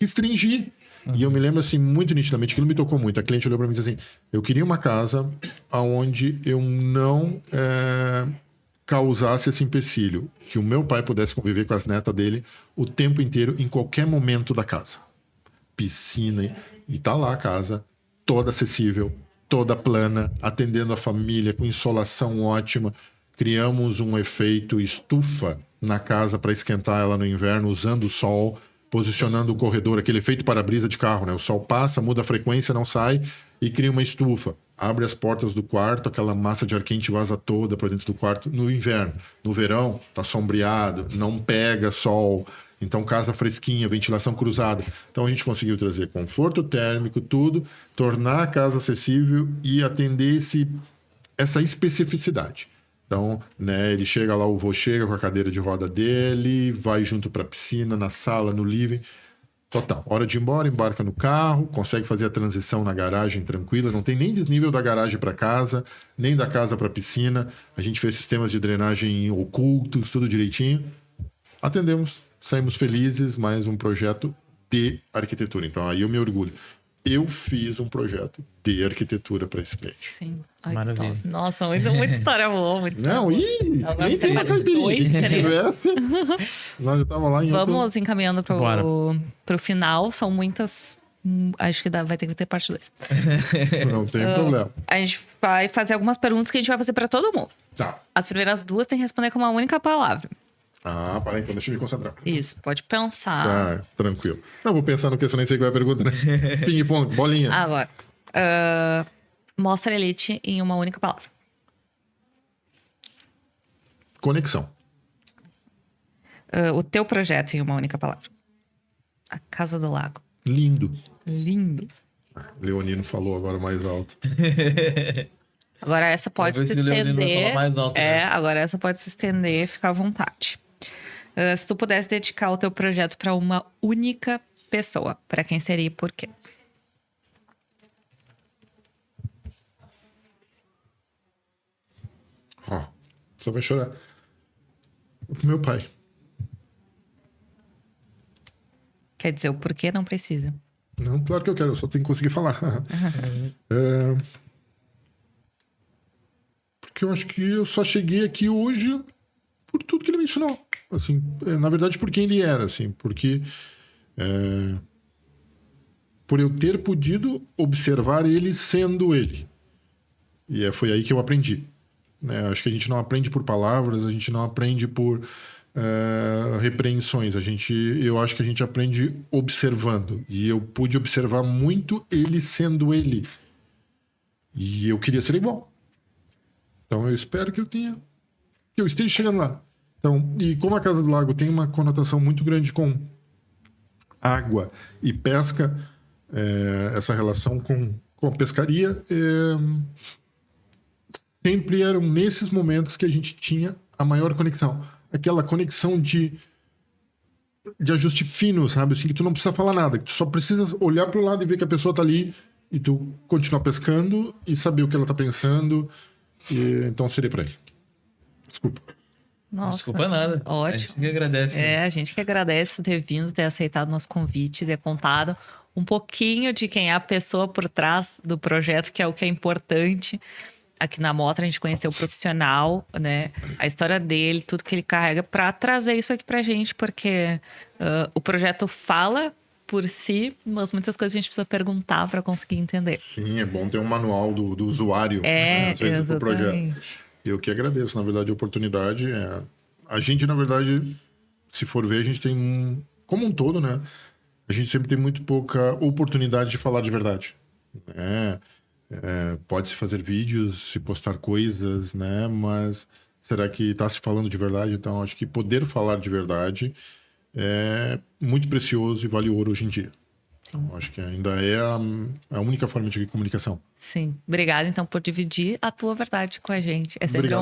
S3: restringir. E eu me lembro, assim, muito nitidamente, aquilo me tocou muito. A cliente olhou para mim e disse assim, eu queria uma casa onde eu não causasse esse empecilho, que o meu pai pudesse conviver com as netas dele o tempo inteiro, em qualquer momento da casa. Piscina, e tá lá a casa, toda acessível, toda plana, atendendo a família, com insolação ótima. Criamos um efeito estufa na casa para esquentar ela no inverno, usando o sol, posicionando o corredor, aquele efeito para-brisa de carro, né? O sol passa, muda a frequência, não sai, e cria uma estufa. Abre as portas do quarto, aquela massa de ar quente vaza toda para dentro do quarto no inverno. No verão, tá sombreado, não pega sol. Então, casa fresquinha, ventilação cruzada. Então, a gente conseguiu trazer conforto térmico, tudo, tornar a casa acessível e atender essa especificidade. Então, né, ele chega lá, o vô chega com a cadeira de roda dele, vai junto para a piscina, na sala, no living. Total. Hora de ir embora, embarca no carro, consegue fazer a transição na garagem tranquila, não tem nem desnível da garagem para casa, nem da casa para a piscina. A gente fez sistemas de drenagem ocultos, tudo direitinho. Atendemos. Saímos felizes, mais um projeto de arquitetura. Então, aí eu me orgulho. Eu fiz um projeto de arquitetura para esse cliente.
S2: Sim. Ai,
S1: Maravilha.
S2: top. Nossa, muita história boa.
S3: Não, nem tem uma caipirinha. Se tivesse, nós já tava lá em
S2: Vamos encaminhando pro final. São muitas... Acho que vai ter que ter parte 2.
S3: Não tem problema.
S2: A gente vai fazer algumas perguntas que a gente vai fazer para todo mundo.
S3: Tá.
S2: As primeiras 2 tem que responder com uma única palavra.
S3: Ah, para aí, então deixa eu me concentrar.
S2: Isso, pode pensar.
S3: Tá, tranquilo. Não, vou pensar no que eu nem sei qual é a pergunta, né? Ping-pong, bolinha.
S2: Agora, mostra a Elite em uma única palavra.
S3: Conexão.
S2: O teu projeto em uma única palavra. A Casa do Lago.
S3: Lindo.
S2: Lindo.
S3: Leonino falou agora mais alto.
S2: Agora essa pode
S1: Vamos ver
S2: se
S1: se o Leonino vai
S2: estender.
S1: falar mais alto nessa.
S2: Agora essa pode se estender, fica à vontade. Se tu pudesse dedicar o teu projeto para uma única pessoa, para quem seria e por quê?
S3: Ó, só vai chorar. Meu pai.
S2: Quer dizer, o porquê não precisa.
S3: Não, claro que eu quero, eu só tenho que conseguir falar. Porque eu acho que eu só cheguei aqui hoje por tudo que ele me ensinou. Assim, na verdade, por quem ele era, assim, porque por eu ter podido observar ele sendo ele. E foi aí que eu aprendi. Né? Acho que a gente não aprende por palavras, a gente não aprende por repreensões. Eu acho que a gente aprende observando. E eu pude observar muito ele sendo ele. E eu queria ser igual. Então eu espero que eu esteja chegando lá. Então, e como a Casa do Lago tem uma conotação muito grande com água e pesca, essa relação com a pescaria, sempre eram nesses momentos que a gente tinha a maior conexão. Aquela conexão de ajuste fino, sabe? Assim, que tu não precisa falar nada, que tu só precisa olhar para o lado e ver que a pessoa tá ali e tu continuar pescando e saber o que ela tá pensando. Então seria para ele. Desculpa.
S2: Nossa,
S1: Desculpa nada.
S2: Ótimo.
S1: A gente que agradece.
S2: A gente que agradece ter vindo, ter aceitado nosso convite, ter contado um pouquinho de quem é a pessoa por trás do projeto, que é o que é importante. Aqui na Mostra a gente conheceu o profissional, né? A história dele, tudo que ele carrega, para trazer isso aqui pra gente, porque o projeto fala por si, mas muitas coisas a gente precisa perguntar para conseguir entender.
S3: Sim, é bom ter um manual do usuário, às vezes,
S2: exatamente.
S3: pro projeto. Eu que agradeço, na verdade, a oportunidade. A gente, na verdade, se for ver, a gente tem como um todo, né? A gente sempre tem muito pouca oportunidade de falar de verdade. Pode-se fazer vídeos, se postar coisas, né? Mas será que está se falando de verdade? Então, acho que poder falar de verdade é muito precioso e vale ouro hoje em dia. Então, acho que ainda é a única forma de comunicação.
S2: Sim. Obrigada, então, por dividir a tua verdade com a gente. É sempre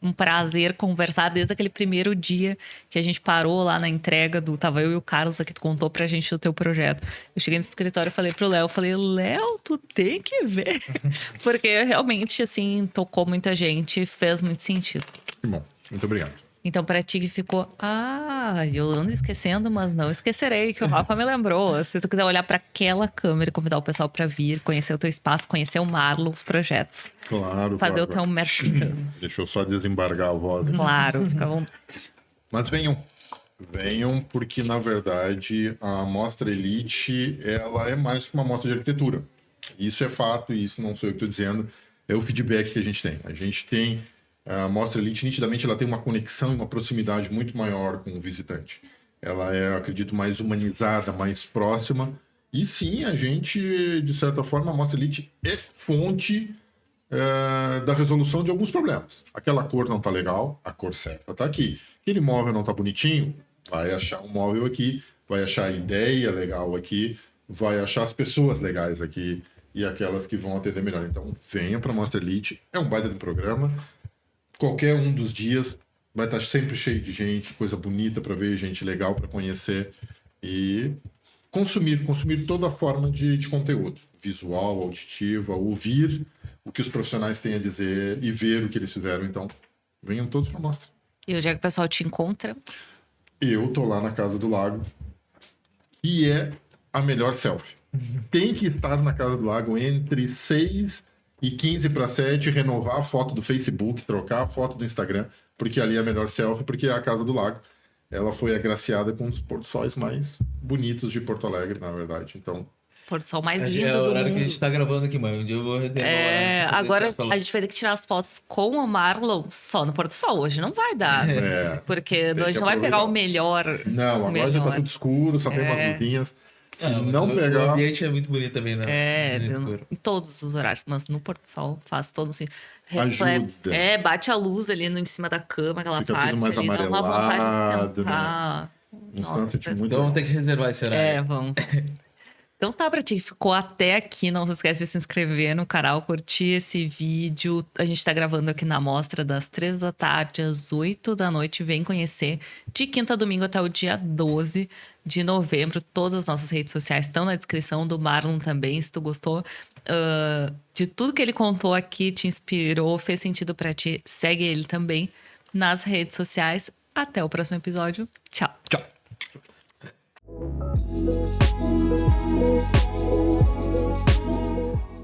S2: um prazer conversar desde aquele primeiro dia que a gente parou lá na entrega tava eu e o Carlos aqui, tu contou pra gente do teu projeto. Eu cheguei no escritório e falei pro Léo, Léo, tu tem que ver. Porque realmente, assim, tocou muita gente, fez muito sentido.
S3: Que bom, muito obrigado.
S2: Então, pra ti que ficou, eu ando esquecendo, mas não esquecerei, que o Rafa me lembrou. Se tu quiser olhar pra aquela câmera e convidar o pessoal pra vir, conhecer o teu espaço, conhecer o Marlon, os projetos.
S3: Claro,
S2: fazer o teu merchan.
S3: Deixa eu só desembargar a voz.
S2: Claro, fica bom.
S3: Mas venham, porque na verdade a Mostra Elite, ela é mais que uma mostra de arquitetura. Isso é fato, e isso não sou eu que estou dizendo, é o feedback que a gente tem. A gente tem a Mostra Elite, nitidamente, ela tem uma conexão e uma proximidade muito maior com o visitante. Ela é, eu acredito, mais humanizada, mais próxima. E sim, a gente, de certa forma, a Mostra Elite é fonte da resolução de alguns problemas. Aquela cor não tá legal, a cor certa tá aqui. Aquele móvel não tá bonitinho, vai achar um móvel aqui, vai achar a ideia legal aqui, vai achar as pessoas legais aqui e aquelas que vão atender melhor. Então, venha para a Mostra Elite, é um baita de programa. Qualquer um dos dias vai estar sempre cheio de gente, coisa bonita para ver, gente legal para conhecer e consumir toda a forma de conteúdo, visual, auditiva, ouvir o que os profissionais têm a dizer e ver o que eles fizeram. Então, venham todos para a mostra.
S2: E onde é que o pessoal te encontra?
S3: Eu tô lá na Casa do Lago, que é a melhor selfie. Tem que estar na Casa do Lago entre 6 e 15 para 7, renovar a foto do Facebook, trocar a foto do Instagram, porque ali é a melhor selfie, porque é a Casa do Lago. Ela foi agraciada com um dos pôr-do-sóis mais bonitos de Porto Alegre, na verdade. Então,
S2: pôr-do-sol mais lindo do mundo.
S1: É o horário que a gente tá gravando aqui, mãe. Um dia eu vou reservar.
S2: Agora a gente vai ter que tirar as fotos com o Marlon só no pôr-do-sol. Hoje não vai dar. Porque a gente não vai pegar o melhor.
S3: Não, agora já tá tudo escuro, só tem umas luzinhas. Se não pegar...
S1: O ambiente é muito bonito também, né?
S2: Em todos os horários. Mas no pôr-do-sol faz todo assim.
S3: Ajuda.
S2: Bate a luz ali em cima da cama, aquela
S3: Fica
S2: parte.
S3: Tudo mais
S2: ali,
S3: amarelado,
S2: dá uma vontade de sentar.
S3: Né? Nossa,
S1: Então vamos ter que reservar esse horário.
S2: Vamos. Então tá, pra ti que ficou até aqui, não se esquece de se inscrever no canal, curtir esse vídeo. A gente tá gravando aqui na mostra das 3 da tarde às 8 da noite. Vem conhecer de quinta a domingo até o dia 12 de novembro. Todas as nossas redes sociais estão na descrição, do Marlon também. Se tu gostou de tudo que ele contou aqui, te inspirou, fez sentido pra ti, segue ele também nas redes sociais. Até o próximo episódio. Tchau.
S1: Tchau.
S4: Thank you.